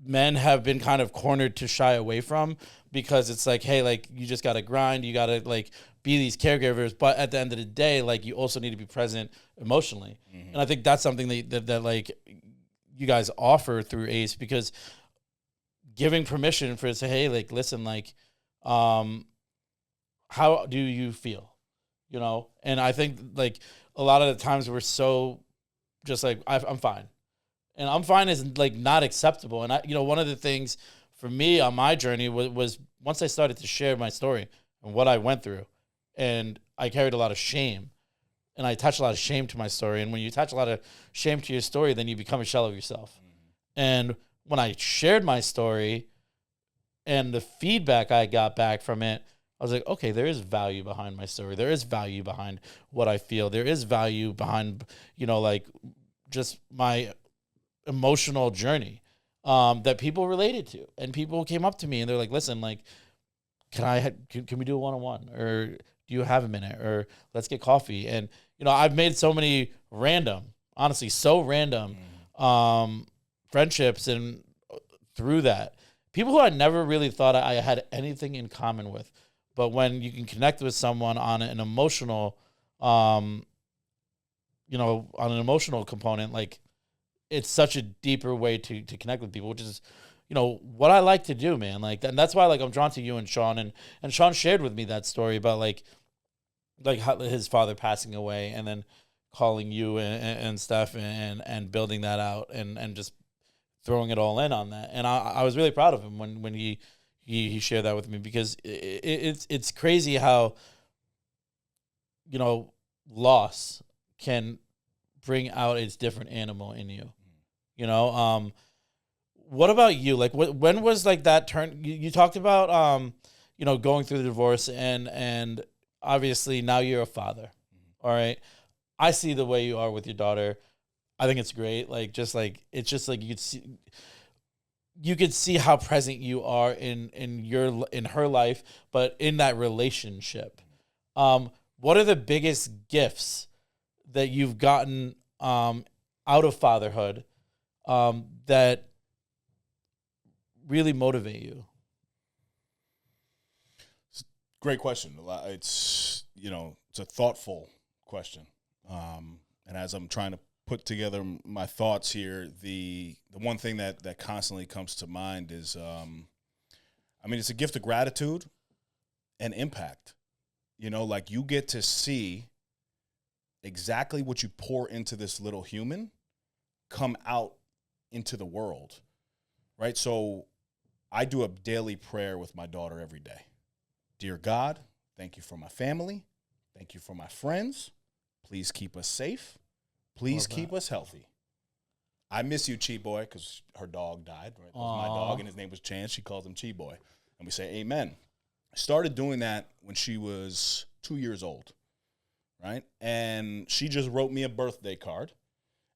[SPEAKER 1] men have been kind of cornered to shy away from, because it's like, hey, like, you just got to grind, you got to like be these caregivers, but at the end of the day, like, you also need to be present emotionally. Mm-hmm. And I think that's something that like you guys offer through ACE, because giving permission for it to say, hey, like, listen, like, how do you feel? And I think like a lot of the times we're so just like, I'm fine. And I'm fine is like not acceptable. And one of the things for me on my journey was once I started to share my story and what I went through, and I carried a lot of shame, and I attached a lot of shame to my story. And when you attach a lot of shame to your story, then you become a shell of yourself. Mm-hmm. And when I shared my story and the feedback I got back from it, I was like, okay, there is value behind my story. There is value behind what I feel. There is value behind, like, just my emotional journey that people related to. And people came up to me and they're like, listen, like, can we do a one-on-one? Or do you have a minute? Or let's get coffee. And, I've made so many honestly, so random friendships, and through that, people who I never really thought I had anything in common with, but when you can connect with someone on an emotional, on an emotional component, like, it's such a deeper way to connect with people, which is, what I like to do, man. Like, and that's why, like, I'm drawn to you and Sean, and Sean shared with me that story about like how his father passing away, and then calling you and stuff, and building that out, and just throwing it all in on that. And I was really proud of him when he shared that with me, because it's crazy how, loss can bring out its different animal in you. What about you? Like, when was like that turn? You talked about going through the divorce, and obviously now you're a father. Mm-hmm. All right. I see the way you are with your daughter. I think it's great. Like, just like, it's just like you could see how present you are in her life, but in that relationship. What are the biggest gifts that you've gotten out of fatherhood that really motivate you?
[SPEAKER 2] Great question. It's a thoughtful question. And as I'm trying to put together my thoughts here, the one thing that constantly comes to mind is, it's a gift of gratitude and impact. Like, you get to see exactly what you pour into this little human come out into the world, right? So I do a daily prayer with my daughter every day. Dear God, thank you for my family. Thank you for my friends. Please keep us safe. Please keep us healthy. I miss you, Chi Boy, because her dog died. Right? That was my dog, and his name was Chance. She calls him Chi Boy. And we say amen. I started doing that when she was 2 years old. right? And she just wrote me a birthday card,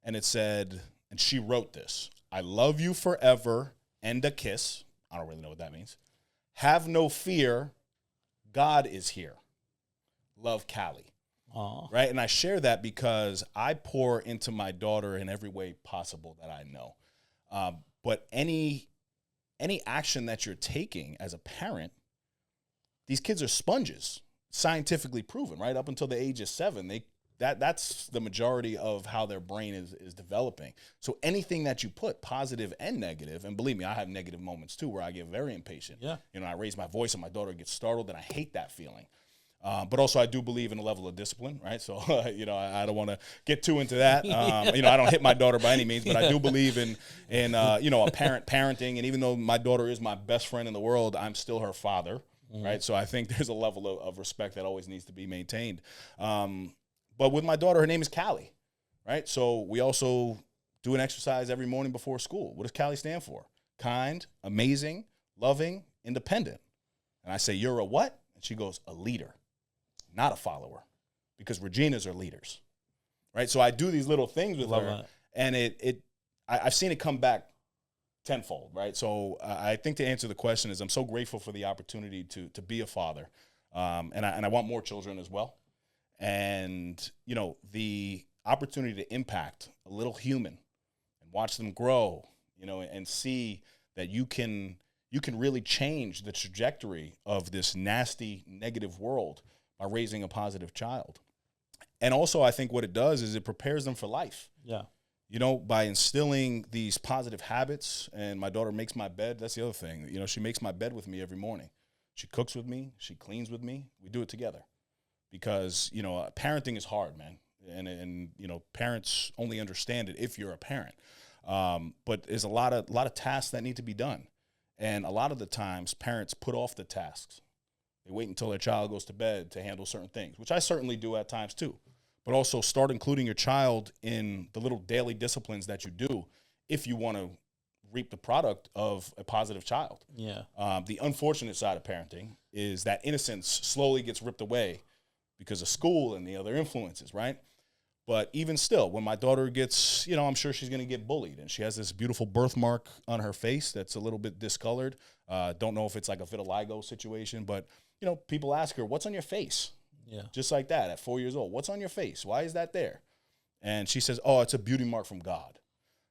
[SPEAKER 2] and it said, and she wrote this: "I love you forever," and a kiss. I don't really know what that means. "Have no fear. God is here. Love, Callie."
[SPEAKER 1] Aw.
[SPEAKER 2] Right? And I share that because I pour into my daughter in every way possible that I know. But any action that you're taking as a parent, these kids are sponges, scientifically proven, right? Up until the age of 7, that's the majority of how their brain is developing. So anything that you put, positive and negative, and believe me, I have negative moments too where I get very impatient.
[SPEAKER 1] Yeah.
[SPEAKER 2] I raise my voice and my daughter gets startled, and I hate that feeling. But also I do believe in a level of discipline, right? So, I don't want to get too into that. I don't hit my daughter by any means, but I do believe in a parent parenting. And even though my daughter is my best friend in the world, I'm still her father, right? So I think there's a level of respect that always needs to be maintained. But with my daughter, her name is Callie, right? So we also do an exercise every morning before school. What does Callie stand for? Kind, amazing, loving, independent. And I say, "You're a what?" And she goes, "A leader, not a follower," because Reginas are leaders, right? So I do these little things with her,
[SPEAKER 1] that.
[SPEAKER 2] and I've seen it come back tenfold, right? So I think to answer the question is I'm so grateful for the opportunity to be a father, and I want more children as well, and the opportunity to impact a little human and watch them grow, and see that you can really change the trajectory of this nasty, negative world by raising a positive child. And also, I think what it does is it prepares them for life.
[SPEAKER 1] Yeah.
[SPEAKER 2] By instilling these positive habits. And my daughter makes my bed. That's the other thing. She makes my bed with me every morning. She cooks with me. She cleans with me. We do it together. Because, parenting is hard, man. And parents only understand it if you're a parent. But there's a lot of tasks that need to be done. And a lot of the times, parents put off the tasks. They wait until their child goes to bed to handle certain things, which I certainly do at times too. But also start including your child in the little daily disciplines that you do if you want to reap the product of a positive child.
[SPEAKER 1] Yeah.
[SPEAKER 2] The unfortunate side of parenting is that innocence slowly gets ripped away because of school and the other influences, right? But even still, when my daughter gets, I'm sure she's going to get bullied. And she has this beautiful birthmark on her face that's a little bit discolored. Don't know if it's like a vitiligo situation, but, people ask her, "What's on your face?"
[SPEAKER 1] Yeah.
[SPEAKER 2] Just like that at 4 years old. "What's on your face? Why is that there?" And she says, "Oh, it's a beauty mark from God."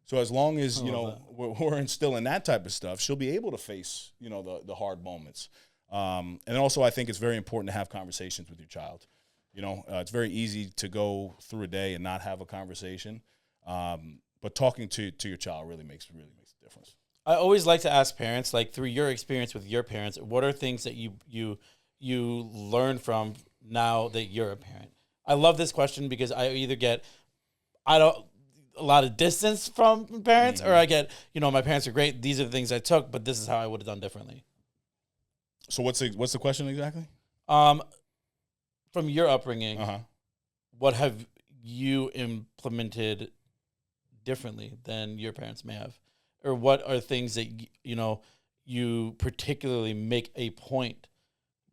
[SPEAKER 2] So as long as, we're instilling that type of stuff, she'll be able to face, the hard moments. And also I think it's very important to have conversations with your child. It's very easy to go through a day and not have a conversation. But talking to your child really makes a difference.
[SPEAKER 1] I always like to ask parents, like through your experience with your parents, what are things that you learn from now that you're a parent? I love this question because I either get a lot of distance from parents, or I get, my parents are great. These are the things I took, but this is how I would have done differently.
[SPEAKER 2] So what's the question exactly?
[SPEAKER 1] From your upbringing, what have you implemented differently than your parents may have? Or what are things that, you particularly make a point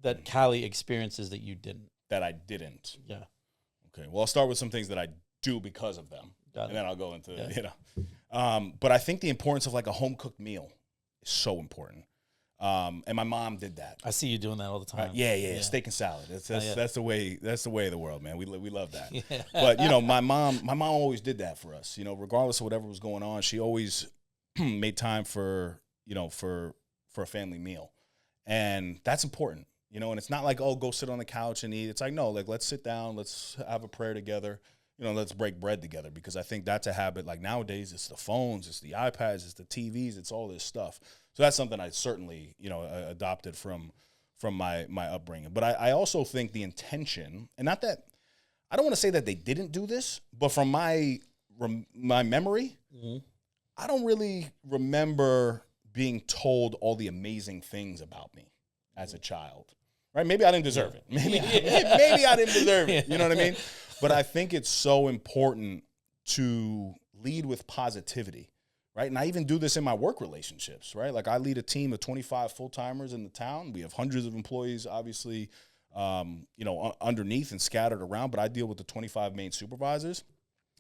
[SPEAKER 1] that Callie experiences that you didn't?
[SPEAKER 2] That I didn't.
[SPEAKER 1] Yeah.
[SPEAKER 2] Okay. Well, I'll start with some things that I do because of them.
[SPEAKER 1] Got it.
[SPEAKER 2] And then I'll go into, but I think the importance of like a home-cooked meal is so important. And my mom did that.
[SPEAKER 1] I see you doing that all the time.
[SPEAKER 2] Yeah. Steak and salad. That's the way of the world, man. We love that.
[SPEAKER 1] Yeah.
[SPEAKER 2] But my mom always did that for us. Regardless of whatever was going on, she always made time for a family meal, and that's important. And it's not like, oh, go sit on the couch and eat. It's like, no, like let's sit down, let's have a prayer together. Let's break bread together, because I think that's a habit. Like nowadays, it's the phones, it's the iPads, it's the TVs, it's all this stuff. So that's something I certainly, adopted from my upbringing. But I also think the intention, and not that, I don't want to say that they didn't do this, but from my memory, I don't really remember being told all the amazing things about me as a child. Right? Maybe I didn't deserve it. Maybe I didn't deserve it. You know what I mean? But I think it's so important to lead with positivity, right? And I even do this in my work relationships, right? Like I lead a team of 25 full-timers in the town. We have hundreds of employees, obviously, underneath and scattered around, but I deal with the 25 main supervisors,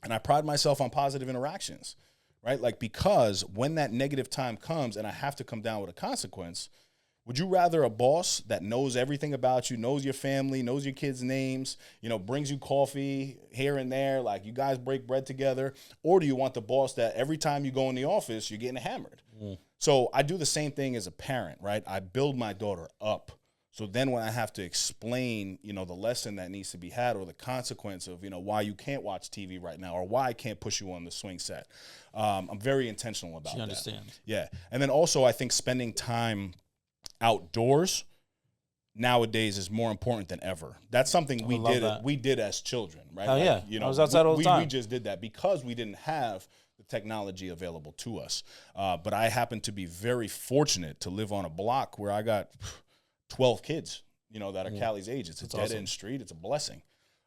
[SPEAKER 2] and I pride myself on positive interactions, right? Like, because when that negative time comes and I have to come down with a consequence, would you rather a boss that knows everything about you, knows your family, knows your kids' names, brings you coffee here and there, like you guys break bread together, or do you want the boss that every time you go in the office, you're getting hammered? So I do the same thing as a parent, right? I build my daughter up. So then when I have to explain, the lesson that needs to be had, or the consequence of, why you can't watch TV right now, or why I can't push you on the swing set, I'm very intentional about that.
[SPEAKER 1] She understands.
[SPEAKER 2] Yeah. And then also I think spending time outdoors nowadays is more important than ever. That's something we did as children, right?
[SPEAKER 1] Oh, yeah. I was outside all the time.
[SPEAKER 2] We just did that because we didn't have the technology available to us. But I happen to be very fortunate to live on a block where I got 12 kids, that are Callie's age. It's a dead-end street. It's a blessing.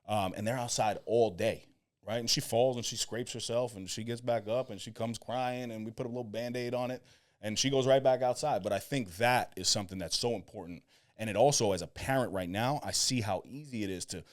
[SPEAKER 2] And they're outside all day, right? And she falls and she scrapes herself and she gets back up and she comes crying and we put a little Band-Aid on it and she goes right back outside. But I think that is something that's so important. And it also, as a parent right now, I see how easy it is to,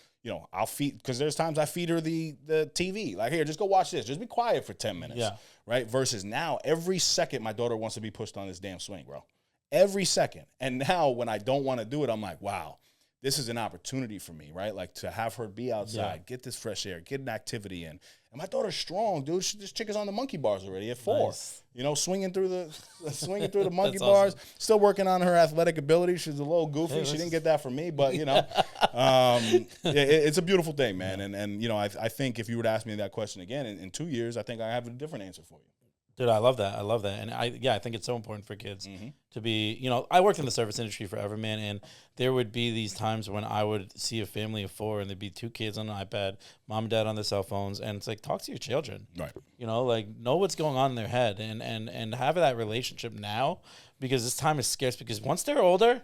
[SPEAKER 2] I'll feed, because there's times I feed her the TV. Like, here, just go watch this. Just be quiet for 10 minutes, right? Versus now, every second my daughter wants to be pushed on this damn swing, bro. Every second. And now when I don't want to do it, I'm like, wow, this is an opportunity for me, right? Like, to have her be outside, get this fresh air, get an activity in. And my daughter's strong, dude. This chick is on the monkey bars already at 4. Nice. Swinging through the monkey bars. Awesome. Still working on her athletic ability. She's a little goofy. She didn't get that from me, but it's a beautiful thing, man. And I think if you were to ask me that question again in 2 years, I think I have a different answer for you.
[SPEAKER 1] Dude, I love that. And I think it's so important for kids to be, I worked in the service industry forever, man. And there would be these times when I would see a family of 4 and there'd be 2 kids on an iPad, mom and dad on their cell phones. And it's like, talk to your children,
[SPEAKER 2] right?
[SPEAKER 1] Know what's going on in their head and have that relationship now, because this time is scarce, because once they're older,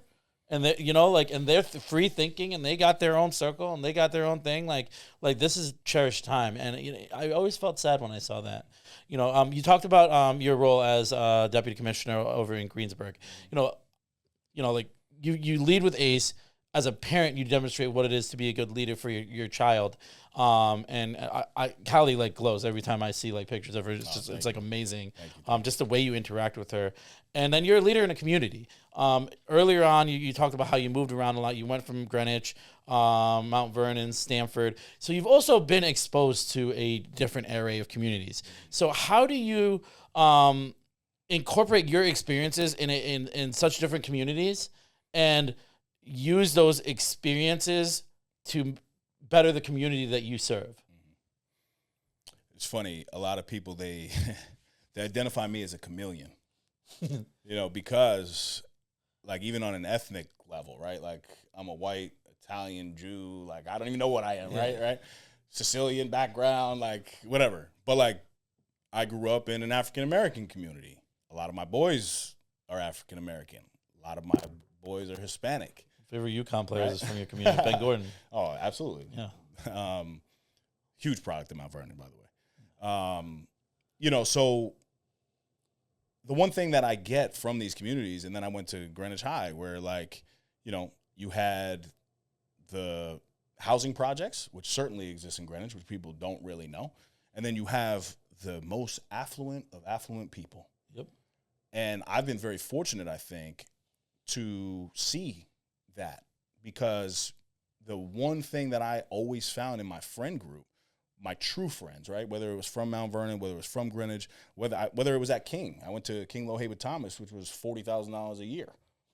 [SPEAKER 1] and they, and they're free thinking, and they got their own circle, and they got their own thing. Like this is cherished time, and I always felt sad when I saw that. You talked about your role as deputy commissioner over in Greensburgh. You lead with ACE. As a parent, you demonstrate what it is to be a good leader for your child. And Callie glows every time I see pictures of her. It's amazing. Just the way you interact with her. And then you're a leader in a community. Earlier on, you talked about how you moved around a lot. You went from Greenwich, Mount Vernon, Stamford. So you've also been exposed to a different array of communities. So how do you incorporate your experiences in such different communities and use those experiences to better the community that you serve?
[SPEAKER 2] It's funny. A lot of people, they identify me as a chameleon, because even on an ethnic level, right? I'm a white Italian Jew. I don't even know what I am, right? Sicilian background, whatever. But I grew up in an African-American community. A lot of my boys are African-American. A lot of my boys are Hispanic.
[SPEAKER 1] Favorite UConn players is from your community, Ben Gordon.
[SPEAKER 2] Oh, absolutely.
[SPEAKER 1] Yeah.
[SPEAKER 2] Huge product of Mount Vernon, by the way. So the one thing that I get from these communities, and then I went to Greenwich High, where you had the housing projects, which certainly exist in Greenwich, which people don't really know. And then you have the most affluent of affluent people.
[SPEAKER 1] Yep.
[SPEAKER 2] And I've been very fortunate, I think, to see that, because the one thing that I always found in my friend group, my true friends, right, whether it was from Mount Vernon, whether it was from Greenwich, whether it was at King. I went to King Lohayward Thomas, which was $40,000 a year,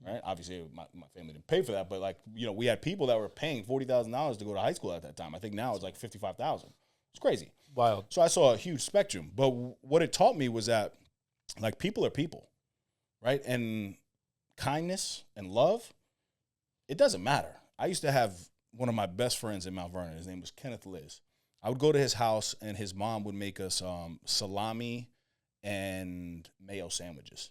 [SPEAKER 2] right? Obviously, my family didn't pay for that, but we had people that were paying $40,000 to go to high school at that time. I think now it's $55,000. It's crazy.
[SPEAKER 1] Wild.
[SPEAKER 2] So I saw a huge spectrum. But what it taught me was that people are people, right? And kindness and love, it doesn't matter. I used to have one of my best friends in Mount Vernon. His name was Kenneth Liz. I would go to his house, and his mom would make us salami and mayo sandwiches.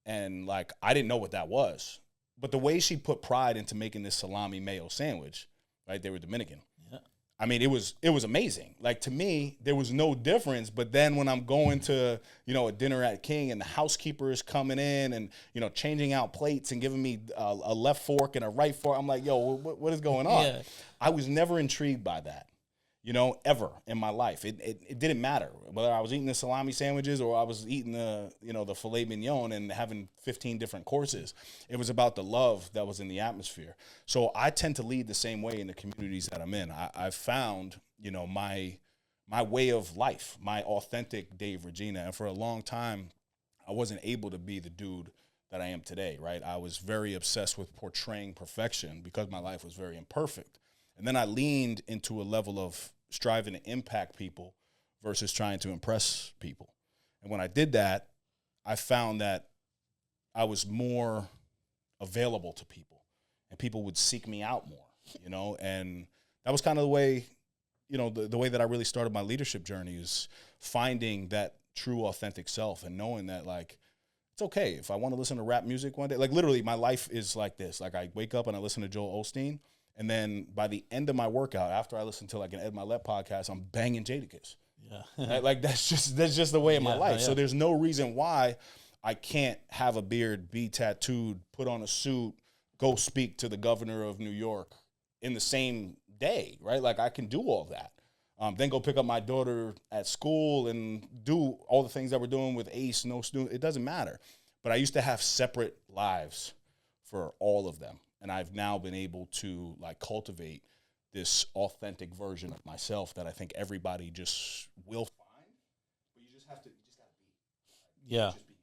[SPEAKER 2] And, I didn't know what that was. But the way she put pride into making this salami mayo sandwich, right, they were Dominican.
[SPEAKER 1] Yeah.
[SPEAKER 2] I mean, it was amazing. Like, to me, there was no difference. But then when I'm going to, a dinner at King and the housekeeper is coming in and, changing out plates and giving me a left fork and a right fork, I'm like, yo, what is going on?
[SPEAKER 1] Yeah.
[SPEAKER 2] I was never intrigued by that, ever in my life. It didn't matter whether I was eating the salami sandwiches or I was eating the filet mignon and having 15 different courses. It was about the love that was in the atmosphere. So I tend to lead the same way in the communities that I'm in. I've found, my way of life, my authentic Dave Regina. And for a long time, I wasn't able to be the dude that I am today, right? I was very obsessed with portraying perfection because my life was very imperfect. And then I leaned into a level of striving to impact people versus trying to impress people. And when I did that, I found that I was more available to people and people would seek me out more, and that was kind of the way, the way that I really started my leadership journey, is finding that true authentic self and knowing that, like, it's okay if I want to listen to rap music one day. Like, literally my life is like this. Like, I wake up and I listen to Joel Osteen. And then by the end of my workout, after I listen to like an Ed Milet podcast, I'm banging Jadakiss. Yeah. Like, that's just the way of my life. Yeah. So there's no reason why I can't have a beard, be tattooed, put on a suit, go speak to the governor of New York in the same day, right? Like, I can do all of that. Then go pick up my daughter at school and do all the things that we're doing with Ace, No Snooze. It doesn't matter. But I used to have separate lives for all of them. And I've now been able to, like, cultivate this authentic version of myself that I think everybody just will find. But you just got to be.
[SPEAKER 1] Yeah. Just be you.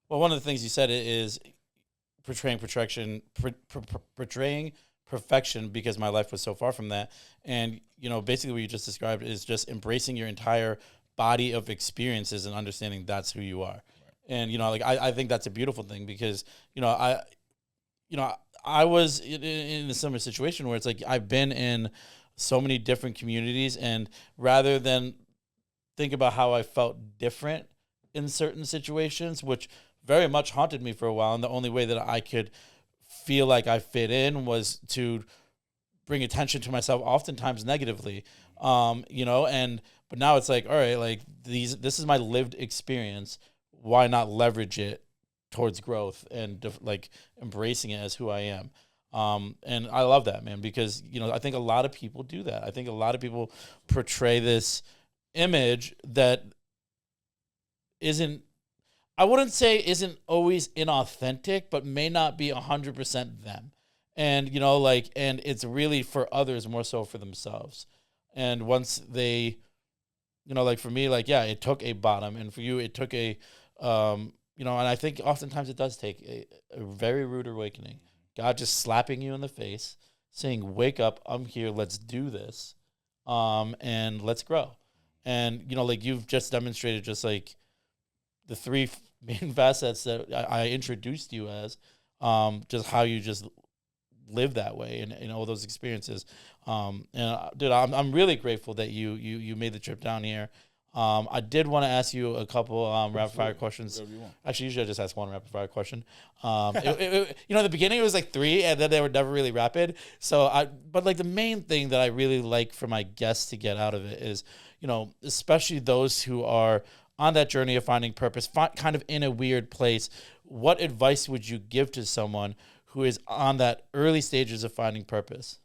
[SPEAKER 1] Well, one of the things you said is portraying perfection, because my life was so far from that. And, basically what you just described is just embracing your entire body of experiences and understanding that's who you are. Right. And, I think that's a beautiful thing because, I was in a similar situation where it's like I've been in so many different communities, and rather than think about how I felt different in certain situations, which very much haunted me for a while, and the only way that I could feel like I fit in was to bring attention to myself, oftentimes negatively, but now it's like, all right, like this is my lived experience. Why not leverage it towards growth and like embracing it as who I am. And I love that, man, because, I think a lot of people do that. I think a lot of people portray this image that I wouldn't say isn't always inauthentic, but may not be 100% them. And, and it's really for others more so for themselves. And once they, for me, it took a bottom, and for you, it took a, and I think oftentimes it does take a very rude awakening. God just slapping you in the face, saying, wake up, I'm here, let's do this, and let's grow. And, you've just demonstrated just like the three main facets that I introduced you as, just how you just live that way and all those experiences. Dude, I'm really grateful that you made the trip down here. I did want to ask you a couple rapid fire questions. Actually, usually I just ask one rapid fire question. In the beginning it was like 3, and then they were never really rapid. But like the main thing that I really like for my guests to get out of it is, especially those who are on that journey of finding purpose, kind of in a weird place. What advice would you give to someone who is on that early stages of finding purpose?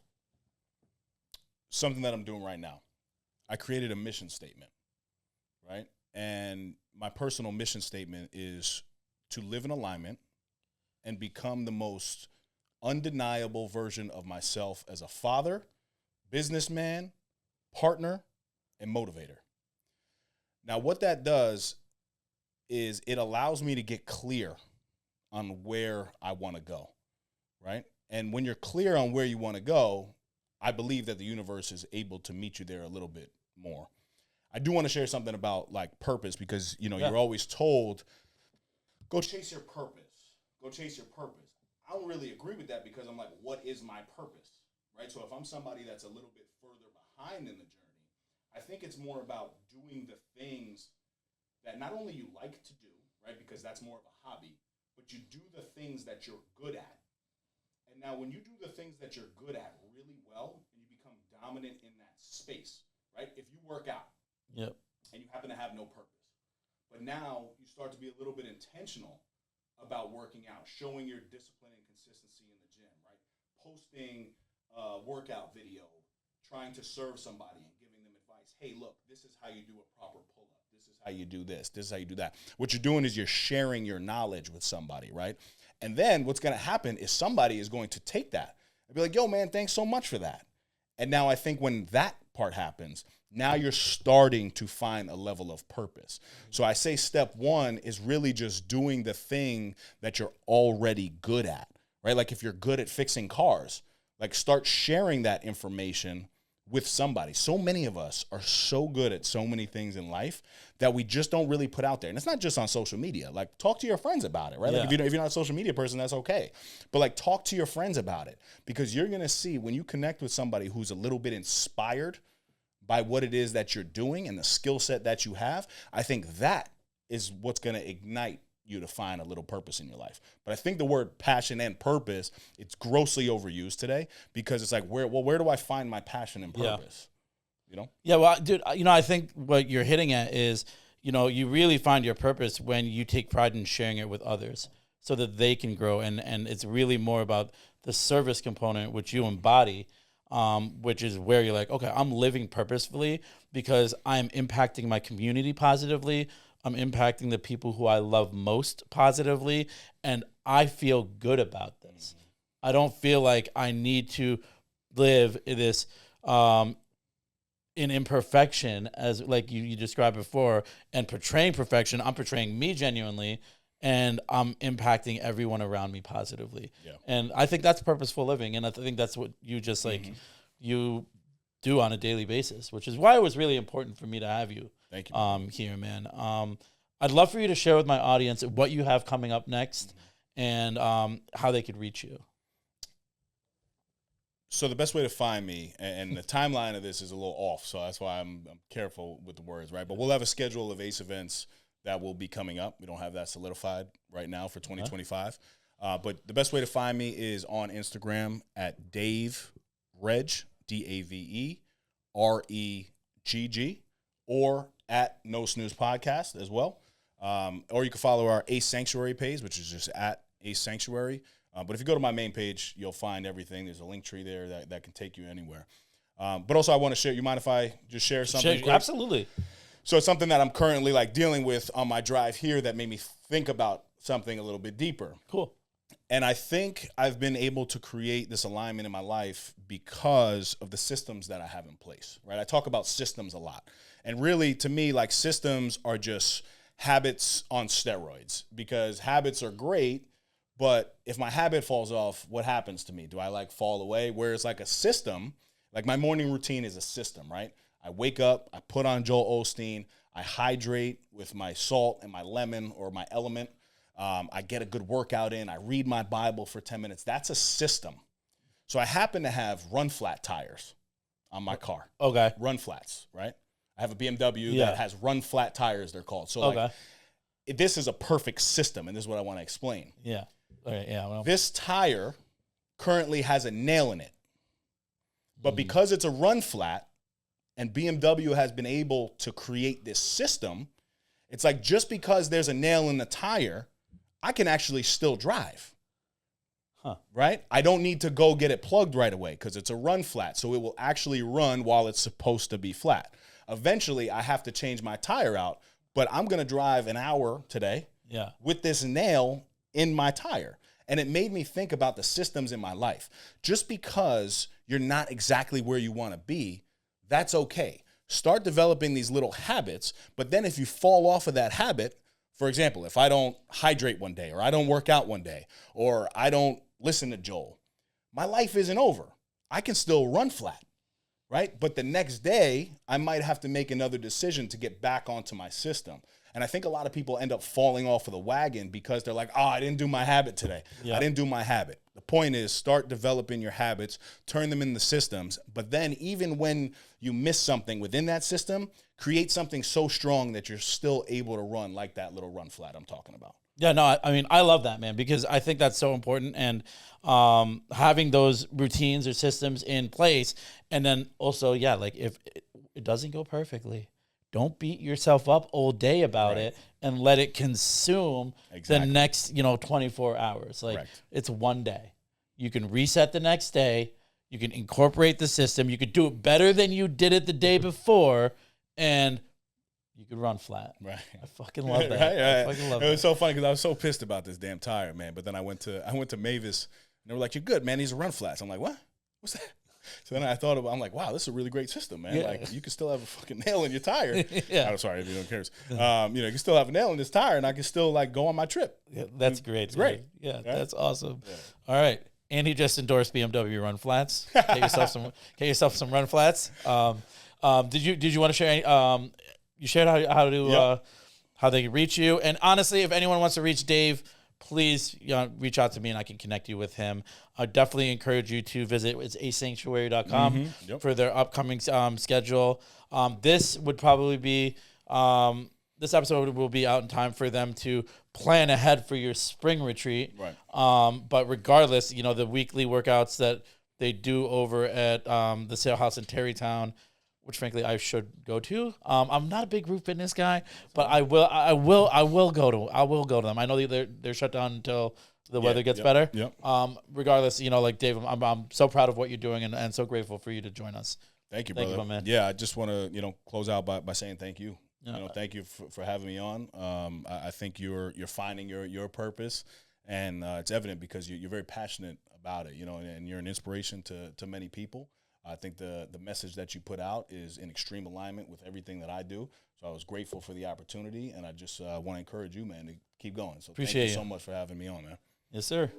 [SPEAKER 2] Something that I'm doing right now. I created a mission statement. Right? And my personal mission statement is to live in alignment and become the most undeniable version of myself as a father, businessman, partner, and motivator. Now, what that does is it allows me to get clear on where I want to go, right? And when you're clear on where you want to go, I believe that the universe is able to meet you there a little bit more. I do want to share something about like purpose because, you're always told, go chase your purpose. Go chase your purpose. I don't really agree with that because I'm like, what is my purpose? Right? So if I'm somebody that's a little bit further behind in the journey, I think it's more about doing the things that not only you like to do, right? Because that's more of a hobby, but you do the things that you're good at. And now when you do the things that you're good at really well and you become dominant in that space, right? If you work out
[SPEAKER 1] Yep.
[SPEAKER 2] and you happen to have no purpose, but now you start to be a little bit intentional about working out, showing your discipline and consistency in the gym, right? Posting a workout video, trying to serve somebody and giving them advice. Hey, look, this is how you do a proper pull-up. This is how you do this. This is how you do that. What you're doing is you're sharing your knowledge with somebody, right? And then what's going to happen is somebody is going to take that and be like, yo, man, thanks so much for that. And now I think when that part happens, now you're starting to find a level of purpose. So I say step one is really just doing the thing that you're already good at, right? Like if you're good at fixing cars, like start sharing that information with somebody. So many of us are so good at so many things in life that we just don't really put out there. And it's not just on social media. Like talk to your friends about it, right?
[SPEAKER 1] Yeah.
[SPEAKER 2] Like if you're not a social media person, that's okay. But like talk to your friends about it, because you're going to see when you connect with somebody who's a little bit inspired by what it is that you're doing and the skill set that you have, I think that is what's going to ignite you to find a little purpose in your life. But I think the word passion and purpose, it's grossly overused today, because it's like, where do I find my passion and purpose? You know?
[SPEAKER 1] Yeah, well, dude, I think what you're hitting at is, you really find your purpose when you take pride in sharing it with others so that they can grow. And it's really more about the service component, which you embody, which is where you're like, okay, I'm living purposefully because I'm impacting my community positively. I'm impacting the people who I love most positively, and I feel good about this. I don't feel like I need to live in this in imperfection, as like you described before, and portraying perfection. I'm portraying me genuinely, and I'm impacting everyone around me positively.
[SPEAKER 2] Yeah.
[SPEAKER 1] And I think that's purposeful living, and I think that's what you just like you do on a daily basis, which is why it was really important for me to have you.
[SPEAKER 2] Thank you.
[SPEAKER 1] Here, man. I'd love for you to share with my audience what you have coming up next and how they could reach you.
[SPEAKER 2] So the best way to find me, and the timeline of this is a little off, so that's why I'm careful with the words, right? But we'll have a schedule of ACE events that will be coming up. We don't have that solidified right now for 2025. But the best way to find me is on Instagram at Dave Reg, DaveRegg, or at No Snooze Podcast as well. Or you can follow our Ace Sanctuary page, which is just at Ace Sanctuary. But if you go to my main page, you'll find everything. There's a link tree there that can take you anywhere. But also I want to share, you mind if I just share something?
[SPEAKER 1] Sure, absolutely.
[SPEAKER 2] So it's something that I'm currently like dealing with on my drive here that made me think about something a little bit deeper.
[SPEAKER 1] Cool.
[SPEAKER 2] And I think I've been able to create this alignment in my life because of the systems that I have in place, right? I talk about systems a lot. And really, to me, like systems are just habits on steroids, because habits are great, but if my habit falls off, what happens to me? Do I like fall away? Whereas like a system, like my morning routine is a system, right? I wake up, I put on Joel Osteen, I hydrate with my salt and my lemon or my element. I get a good workout in. I read my Bible for 10 minutes. That's a system. So I happen to have run flat tires on my car.
[SPEAKER 1] Okay.
[SPEAKER 2] Run flats, right? I have a BMW that has run flat tires, they're called. So like, this is a perfect system, and this is what I want to explain.
[SPEAKER 1] Yeah. Okay, yeah. Well.
[SPEAKER 2] This tire currently has a nail in it. But because it's a run flat and BMW has been able to create this system, it's like just because there's a nail in the tire, I can actually still drive. Right? I don't need to go get it plugged right away because it's a run flat. So it will actually run while it's supposed to be flat. Eventually, I have to change my tire out, but I'm going to drive an hour today with this nail in my tire. And it made me think about the systems in my life. Just because you're not exactly where you want to be, that's okay. Start developing these little habits, but then if you fall off of that habit, for example, if I don't hydrate one day, or I don't work out one day, or I don't listen to Joel, my life isn't over. I can still run flat, right? But the next day, I might have to make another decision to get back onto my system. And I think a lot of people end up falling off of the wagon because they're like, I didn't do my habit today. I didn't do my habit. The point is, start developing your habits, turn them into systems. But then even when you miss something within that system, create something so strong that you're still able to run like that little run flat I'm talking about.
[SPEAKER 1] Yeah, no, I mean, I love that, man, because I think that's so important. And having those routines or systems in place. And then also, yeah, like if it doesn't go perfectly, don't beat yourself up all day about it and let it consume the next, 24 hours. Like it's one day. You can reset the next day. You can incorporate the system. You could do it better than you did it the day before. And you could run flat.
[SPEAKER 2] Right.
[SPEAKER 1] I fucking love that. I fucking love that.
[SPEAKER 2] It was so funny because I was so pissed about this damn tire, man. But then I went to Mavis, and they were like, "You're good, man. These are run flats." I'm like, "What? What's that?" So then I thought about, I'm like, "Wow, this is a really great system, man. Like, you can still have a fucking nail in your tire." I'm sorry if you don't care. You can still have a nail in this tire, and I can still like go on my trip.
[SPEAKER 1] Yeah, that's great.
[SPEAKER 2] It's great.
[SPEAKER 1] Yeah, that's awesome. Yeah. All right. Andy just endorsed BMW run flats. Get yourself some run flats. Did you want to share? You shared how they can reach you, and honestly, if anyone wants to reach Dave, please reach out to me and I can connect you with him. I definitely encourage you to visit asanctuary.com for their upcoming schedule. This would probably be this episode will be out in time for them to plan ahead for your spring retreat.
[SPEAKER 2] Right.
[SPEAKER 1] But regardless, the weekly workouts that they do over at the Sale House in Terrytown, which frankly I should go to. I'm not a big group fitness guy, but I will go to them. I know they're shut down until the weather gets better. Regardless, like Dave, I'm so proud of what you're doing and so grateful for you to join us.
[SPEAKER 2] Thank you, brother.
[SPEAKER 1] Thank you, my man.
[SPEAKER 2] Yeah, I just want to close out by saying thank you. Thank you for having me on. I think you're finding your purpose, and it's evident because you're very passionate about it. And you're an inspiration to many people. I think the message that you put out is in extreme alignment with everything that I do. So I was grateful for the opportunity, and I just want to encourage you, man, to keep going. So
[SPEAKER 1] Appreciate
[SPEAKER 2] thank you so much for having me on, man.
[SPEAKER 1] Yes, sir.